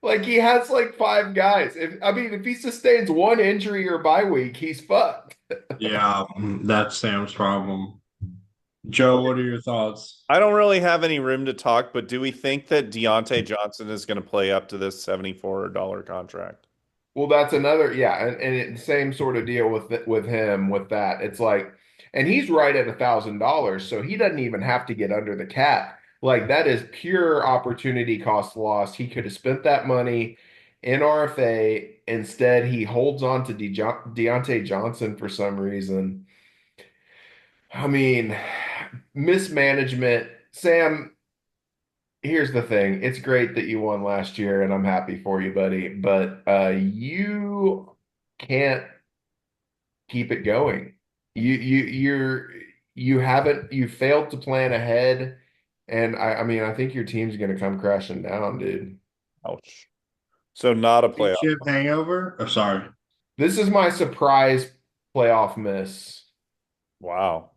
Like he has like five guys. If I mean, if he sustains one injury or bye week, he's fucked. Yeah, that's Sam's problem. Joe, what are your thoughts? I don't really have any room to talk, but do we think that Deontay Johnson is going to play up to this $74 contract? Well, that's another, yeah, and same sort of deal with him with that. It's like, and he's right at $1,000, so he doesn't even have to get under the cap. Like that is pure opportunity cost lost. He could have spent that money in RFA. Instead, he holds on to Deontay Johnson for some reason. I mean, mismanagement. Sam, here's the thing. It's great that you won last year, and I'm happy for you, buddy. But you can't keep it going. You haven't you failed to plan ahead, and I mean I think your team's gonna come crashing down, dude. Ouch. So not a playoff. Championship hangover? Oh, sorry. This is my surprise playoff miss. Wow.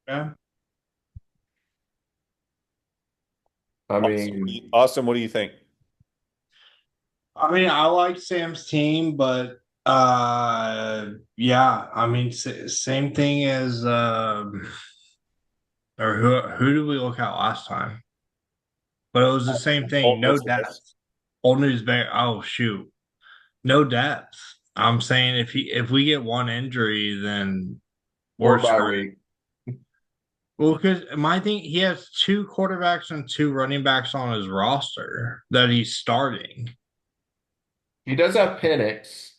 Yeah. I Austin, mean, Austin, what do you think? I mean, I like Sam's team, but yeah, I mean, same thing as or who did we look at last time? But it was the same thing. Old No Miss Bears. depth. Old News Bear. Oh shoot, no depth. I'm saying if we get one injury, then or we're bye screwed. week. Well, because my thing, he has two quarterbacks and two running backs on his roster that he's starting. He does have Penix.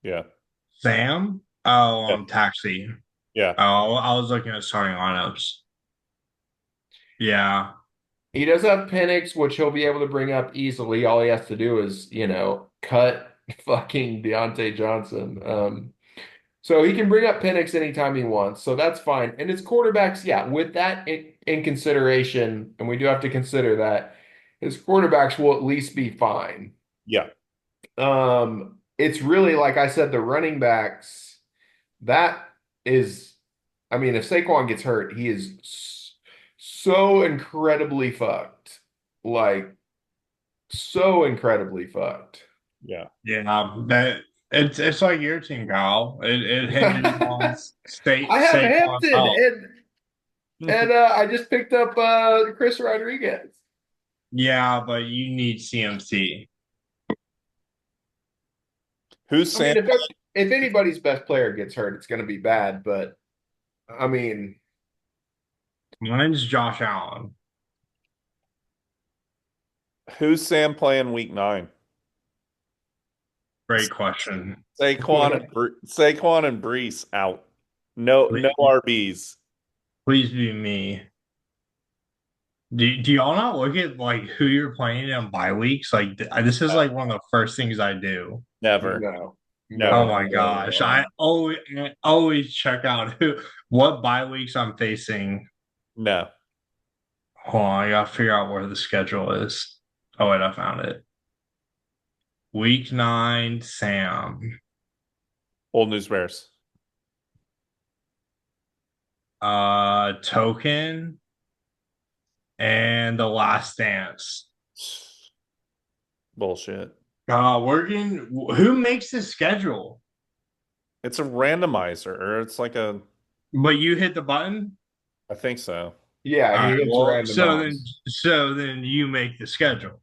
Yeah. Sam? Oh, Yeah. Taxi. Yeah. Oh, I was looking at starting lineups. Yeah. He does have Penix, which he'll be able to bring up easily. All he has to do is, cut fucking Deontay Johnson. So he can bring up Penix anytime he wants. So that's fine. And his quarterbacks, yeah, with that in consideration, and we do have to consider that his quarterbacks will at least be fine. Yeah. It's really like I said, the running backs, that is, I mean, if Saquon gets hurt, he is so incredibly fucked. Like, so incredibly fucked. Yeah. Yeah. That it's like your team, Kyle. It hinges on state I have Saquon's Hampton health. and I just picked up Chris Rodriguez. Yeah, but you need CMC. Who's I mean, Sam? if anybody's best player gets hurt, it's going to be bad. But I mean, Mine's Josh Allen. Who's Sam playing week 9? Great question. Saquon and Brees out. No Please, RBs. please be me. Do y'all not look at like who you're playing in bye weeks? Like this is like one of the first things I do. Never. no, Oh Never. no, my no, gosh. no. I always check out what bye weeks I'm facing. No. Hold on, I gotta figure out where the schedule is. Oh wait, I found it. Week 9, Sam. Old News Bears. Token and the last dance. Bullshit. Working who makes the schedule? It's a randomizer, or it's like But you hit the button? I think so. Yeah, All he right, hits well, randomized. so then you make the schedule.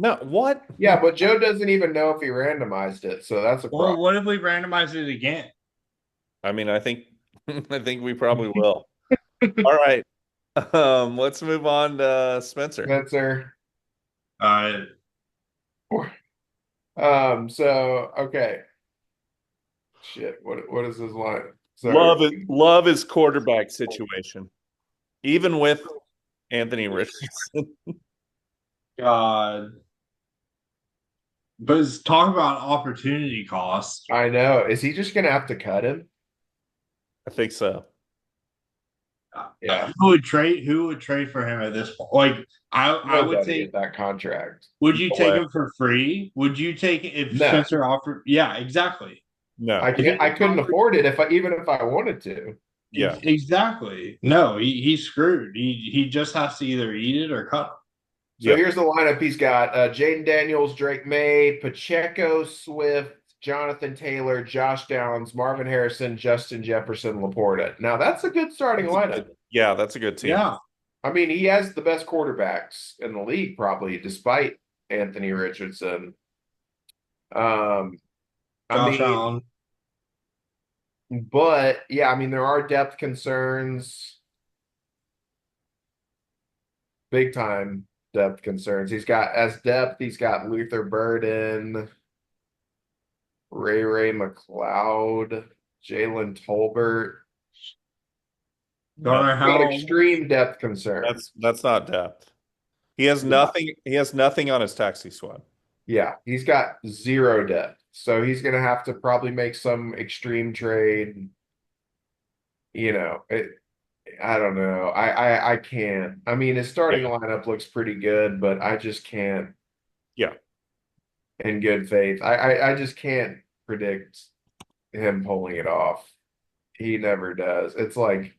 No, what? Yeah, but Joe doesn't even know if he randomized it, so that's a Well, problem. what if we randomize it again? I mean, I think I think we probably will. All right. Let's move on to Spencer. Spencer. Uh, So okay. Shit, what is his line? Love Sorry. it. Love his quarterback situation, even with Anthony Richardson. God, but talk about opportunity cost. I know. Is he just gonna have to cut him? I think so. Yeah. Who would trade for him at this point? Like I would Nobody take. at that contract. Would you No take way. him for free? Would you take if No. Spencer offered? Yeah, exactly. No. I couldn't afford it even if I wanted to. Yeah. Exactly. No, he's screwed. He just has to either eat it or cut. So Yep. here's the lineup he's got: Jaden Daniels, Drake May, Pacheco, Swift, Jonathan Taylor, Josh Downs, Marvin Harrison, Justin Jefferson, Laporta. Now that's a good starting lineup. Yeah, that's a good team. Yeah. I mean, he has the best quarterbacks in the league, probably, despite Anthony Richardson. I Josh mean, Allen. but yeah, I mean, there are depth concerns, big time depth concerns. He's got Luther Burden, Ray McLeod, Jalen Tolbert. Don't No, know Got how. extreme depth concerns. that's not depth. He has Yeah. nothing. He has nothing on his taxi squad. Yeah, he's got zero depth. So he's gonna have to probably make some extreme trade. You know, I don't know. I can't. I mean, his starting Yeah, lineup looks pretty good, but I just can't yeah, in good faith. I just can't predict him pulling it off. He never does. It's like,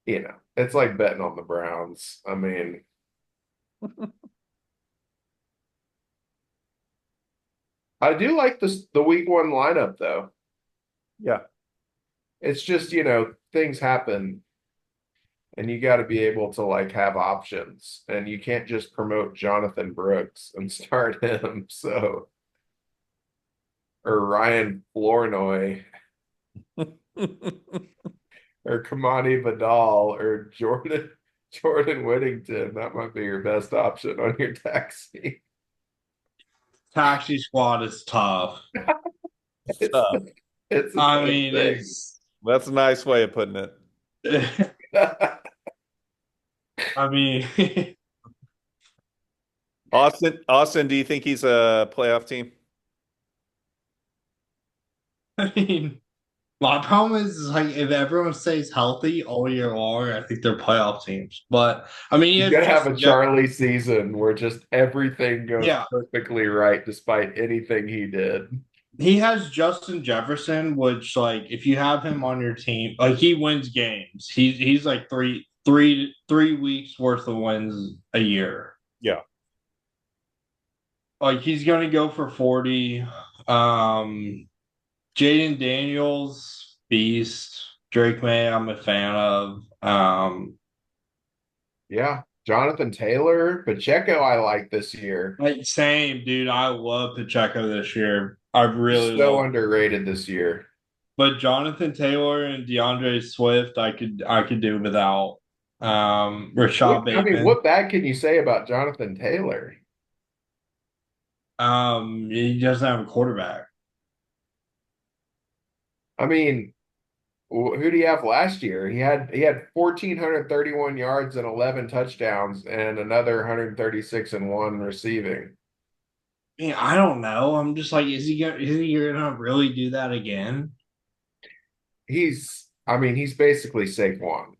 it's like betting on the Browns. I mean, I do like the week one lineup though. yeah. It's just, things happen and you got to be able to like have options and you can't just promote Jonathan Brooks and start him. So, or Ryan Flournoy or Kamani Vidal or Jordan Whittington. That might be your best option on your taxi. Taxi squad is tough. It's Uh, it's the I same mean, thing. it's. that's a nice way of putting it. I mean, Austin, do you think he's a playoff team? I mean, my problem is like if everyone stays healthy all year long, I think they're playoff teams. But I mean, he He's has gonna have Justin a Jeff. Charlie season where just everything goes Yeah, perfectly right despite anything he did. he has Justin Jefferson, which like if you have him on your team, like he wins games. He's like three weeks worth of wins a year. Yeah. Like he's gonna go for 40. Jaden Daniels, beast. Drake May, I'm a fan of. Yeah. Jonathan Taylor, Pacheco, I like this year. Like same dude. I love Pacheco this year. I He's really so love. underrated this year. But Jonathan Taylor and DeAndre Swift, I could do without. Rashad Bateman. What bad can you say about Jonathan Taylor? He doesn't have a quarterback. I mean, who do you have last year? He had 1,431 yards and 11 touchdowns and another 136 and one receiving. I mean, I don't know. I'm just like, is he gonna really do that again? He's basically Saquon.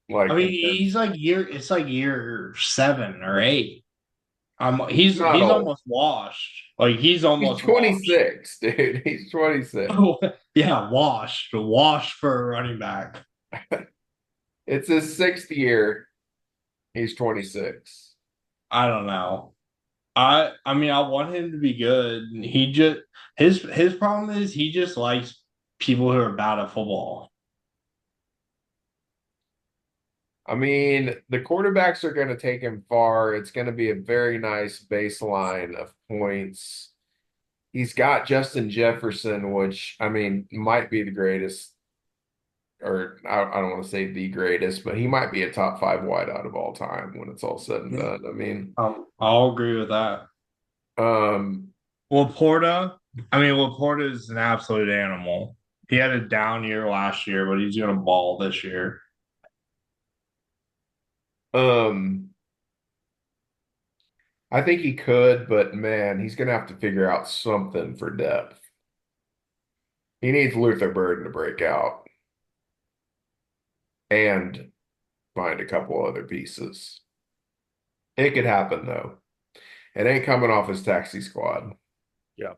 I Like, mean, and then it's like year 7 or 8. he's not He's old. almost washed. Like he's He's almost washed. 26, dude. He's 26. Yeah, washed for a running back. It's his sixth year. He's 26. I don't know. I mean, I want him to be good. He just his problem is he just likes people who are bad at football. I mean, the quarterbacks are going to take him far. It's going to be a very nice baseline of points. He's got Justin Jefferson, which, I mean, might be the greatest, or I don't want to say the greatest, but he might be a top five wideout of all time when it's all said and Yeah. done. I mean, I'll agree with that. um, Laporta is an absolute animal. He had a down year last year, but he's gonna ball this year. um, I think he could, but man, he's going to have to figure out something for depth. He needs Luther Burden to break out and find a couple other pieces. It could happen though. It ain't coming off his taxi squad. Yeah.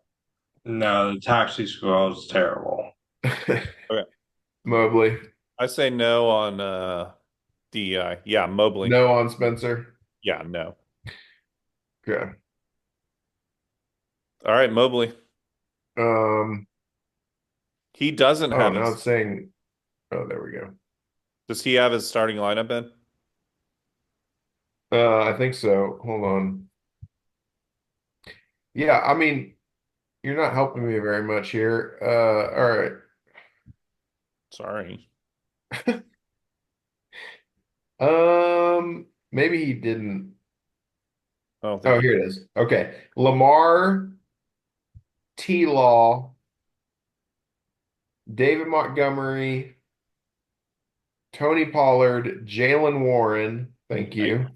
No, the taxi squad is terrible. Okay. Mobley, I say no on DEI. Yeah, Mobley. no on Spencer. Yeah, no. Okay. All right, Mobley. Um, He doesn't oh, have now his. it's saying, oh, there we go. Does he have his starting lineup in? I think so. Hold on. Yeah, I mean, you're not helping me very much here. All Sorry. right. Maybe he didn't. I don't think Oh, he. here it is. Okay. Lamar, T Law, David Montgomery, Tony Pollard, Jalen Warren. Thank Yikes. you.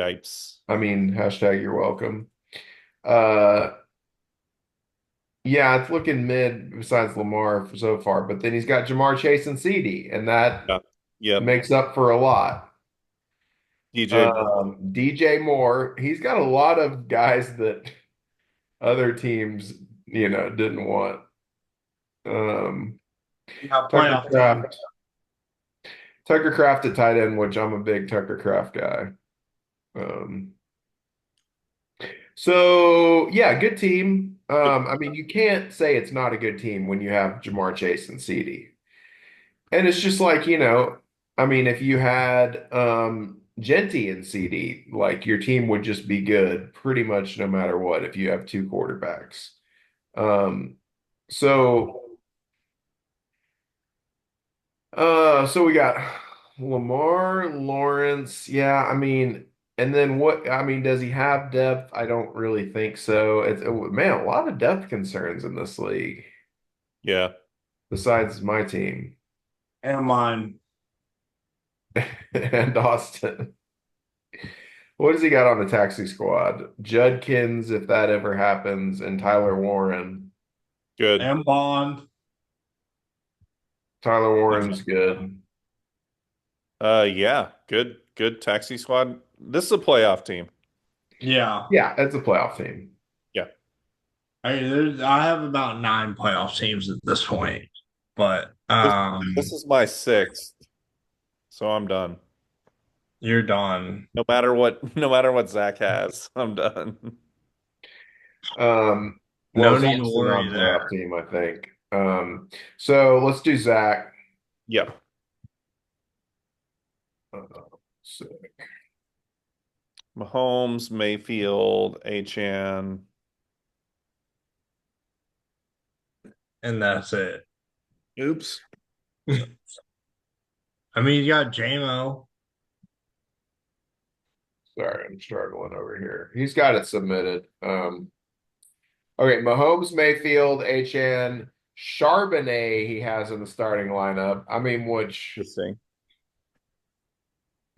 Yipes. I mean, hashtag you're welcome. Uh, yeah, it's looking mid besides Lamar so far, but then he's got Jamar Chase and Ceedee, and that Yeah. Yep. makes up for a lot. DJ. DJ Moore, he's got a lot of guys that other teams, didn't want. Um, Yeah, Tucker playoff team. Kraft, Tucker Kraft at tight end, which I'm a big Tucker Kraft guy. Um, so yeah, good team. I mean, you can't say it's not a good team when you have Jamar Chase and Ceedee. And it's just like, I mean, if you had Genty and CD, like your team would just be good pretty much no matter what if you have two quarterbacks. Um, so so we got Lamar, Lawrence. Yeah, I mean, and then what? I mean, does he have depth? I don't really think so. Man, a lot of depth concerns in this league Yeah. besides my team And mine. and Austin. What does he got on the taxi squad? Judkins, if that ever happens, and Tyler Warren. Good. And Bond. Tyler Warren's good. Yeah. Good taxi squad. This is a playoff team. Yeah. Yeah, that's a playoff team. Yeah. I have about 9 playoff teams at this point. But This, this is my sixth, so I'm done. you're done. No matter what Zach has, I'm done. Um, well, No need to Zach's a worry non-playoff there. team, I think. So let's do Zach. Yep. Uh, so Mahomes, Mayfield, HN. And that's it. Oops. I mean, you got JMO. sorry, I'm struggling over here. He's got it submitted. Okay, Mahomes, Mayfield, HN, Charbonnet he has in the starting lineup. I mean, which Interesting.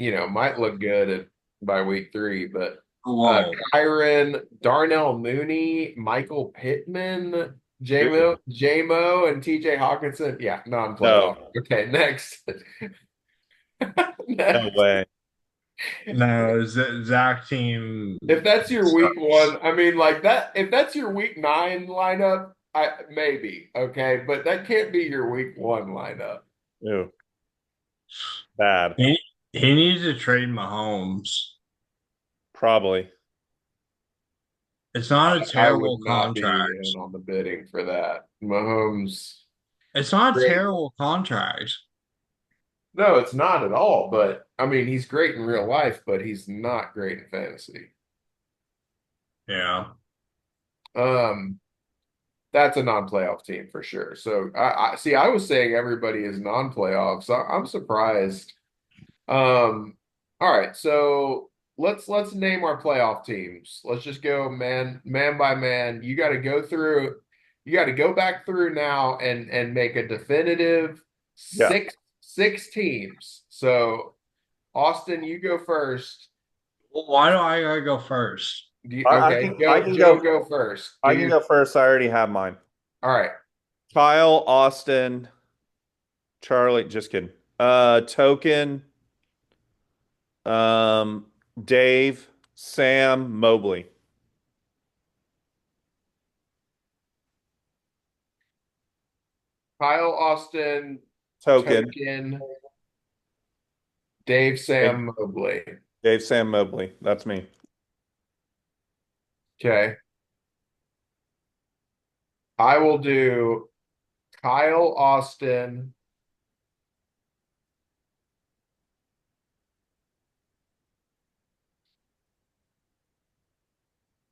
might look good by week 3, but Whoa. Kyron, Darnell Mooney, Michael Pittman, Ooh. JMO, and TJ Hawkinson. Yeah, non-playoff. No, Okay, next. no Next. way. No, Zach team. If that's your week 1, I mean, like that. If that's your week 9 lineup, I maybe okay, but that can't be your week 1 lineup. Ooh, bad. He needs to trade Mahomes. Probably. It's not a I would terrible not be contract. in on the bidding for that. Mahomes, It's not a great. terrible contract. No, it's not at all. But I mean, he's great in real life, but he's not great in fantasy. Yeah. Um, that's a non-playoff team for sure. So I see. I was saying everybody is non-playoffs. I'm surprised. All right, so let's name our playoff teams. Let's just go man by man. You got to go through. You got to go back through now and make a definitive Yeah. six teams. So Austin, you go first. Well, why do I gotta go first? I Okay, can I can Joe, go go first. I can go first. I already have mine. All right. Kyle, Austin, Charlie. Just kidding. Token, um, Dave, Sam, Mobley. Kyle, Austin, Token. Token, Dave, Dave, Sam, Mobley. Dave, Sam, Mobley. That's me. Okay. I will do Kyle, Austin.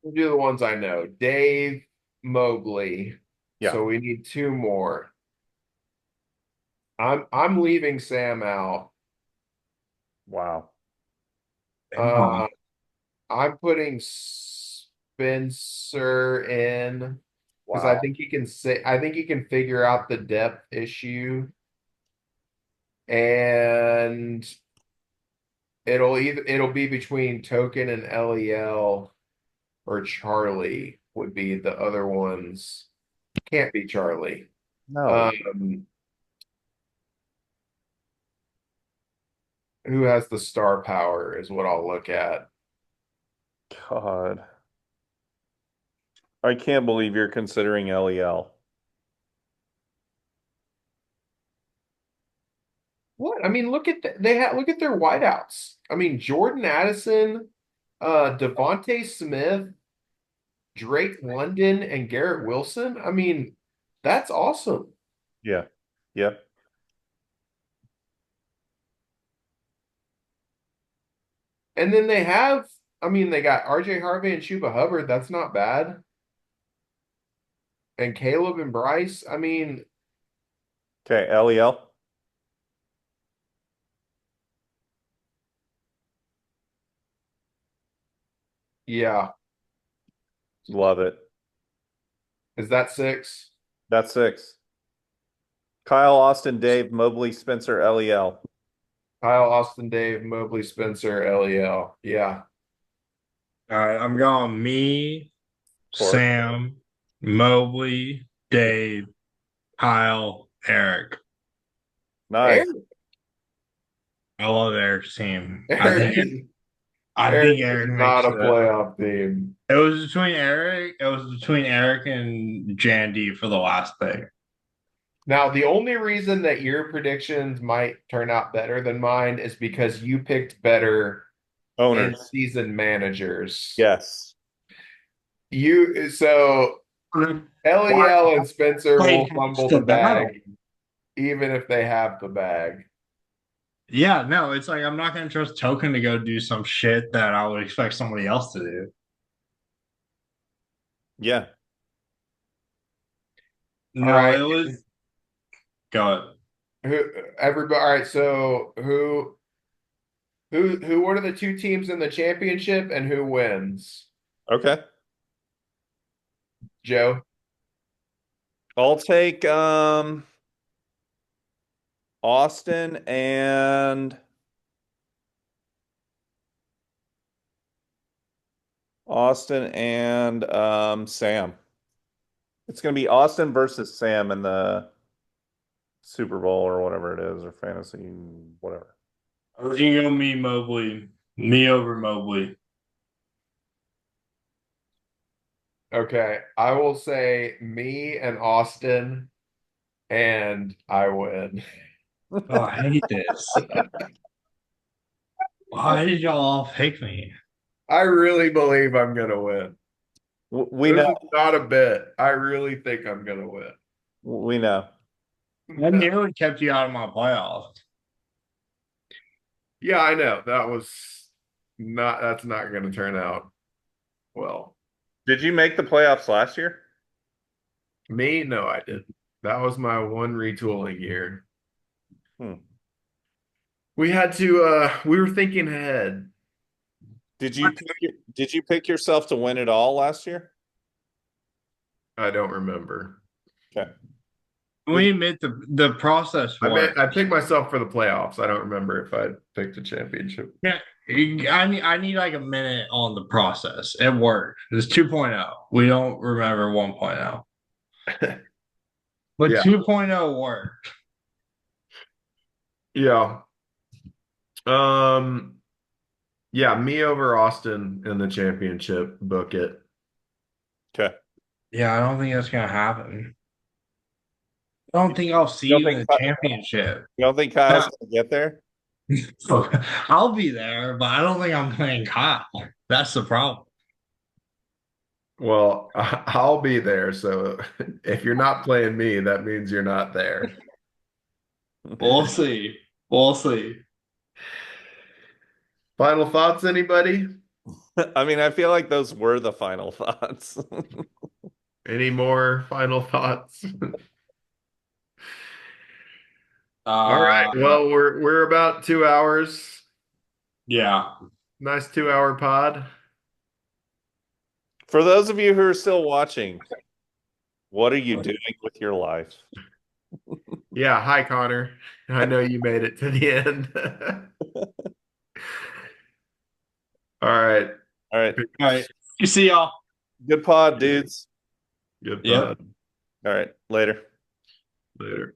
We'll do the ones I know. Dave, Mobley. Yeah. So we need 2 more. I'm leaving Sam out. Wow. Uh, I'm putting Spencer in because I Wow. think he can figure out the depth issue. And it'll be between Token and LEL, or Charlie would be the other ones. Can't be Charlie. No. Um, who has the star power is what I'll look at. God. I can't believe you're considering LEL. What? I mean, look at their wideouts. I mean, Jordan Addison, Devontae Smith, Drake London, and Garrett Wilson. I mean, that's awesome. Yeah. Yeah. And then I mean, they got RJ Harvey and Chuba Hubbard. That's not bad. And Caleb and Bryce. I mean, Okay, LEL. yeah. Love it. Is that six? That's six. Kyle, Austin, Dave, Mobley, Spencer, LEL. Kyle, Austin, Dave, Mobley, Spencer, LEL. Yeah. All right, I'm going me, Of course. Sam, Mobley, Dave, Kyle, Eric. Nice. Eric, I love Eric's team. Eric is I Eric think is Eric not makes a the. playoff team. It was between Eric. It was between Eric and Jandy for the last pick. Now, the only reason that your predictions might turn out better than mine is because you picked better in Owners. season managers. Yes. So Why LEL and Spencer play will fumble the the battle? bag, even if they have the bag. Yeah, no, it's like I'm not gonna trust Token to go do some shit that I would expect somebody else to do. Yeah. All No, right. it was go. Everybody, all right. So what are the two teams in the championship and who wins? Okay. Joe? I'll take Austin and Sam. It's gonna be Austin versus Sam in the Super Bowl or whatever it is, or fantasy, whatever. I was gonna go me Mobley, me over Mobley. Okay. I will say me and Austin, and I win. Oh, I hate this. Why did y'all all pick me? I really believe I'm gonna win. We This know. is not a bit. I really think I'm gonna win. We know. I nearly kept you out of my playoffs. Yeah, I know. That's not gonna turn out well. Did you make the playoffs last year? Me? No, I didn't. That was my one retooling year. Hmm. We were thinking ahead. Did you pick yourself to win it all last year? I don't remember. Okay. We admit the process worked. I picked myself for the playoffs. I don't remember if I picked a championship. Yeah, I need like a minute on the process. It worked. It's 2.0. We don't remember 1.0. But Yeah. 2.0 worked. Yeah. Um, yeah, me over Austin in the championship. Book it. Okay. Yeah, I don't think that's gonna happen. I don't think I'll see You don't you in think the championship. you don't think Kyle's No. gonna get there? I'll be there, but I don't think I'm playing Kyle. That's the problem. Well, I'll be there. So if you're not playing me, that means you're not there. We'll see. We'll see. Final thoughts, anybody? I mean, I feel like those were the final thoughts. Any more final thoughts? All right. Uh, Well, we're about 2 hours. yeah. Nice 2 hour pod. For those of you who are still watching, what are you doing with your life? Yeah, hi Connor. I know you made it to the end. All right. All right. All right. You see y'all. Good pod, dudes. Good Yep. pod. All right. Later. Later.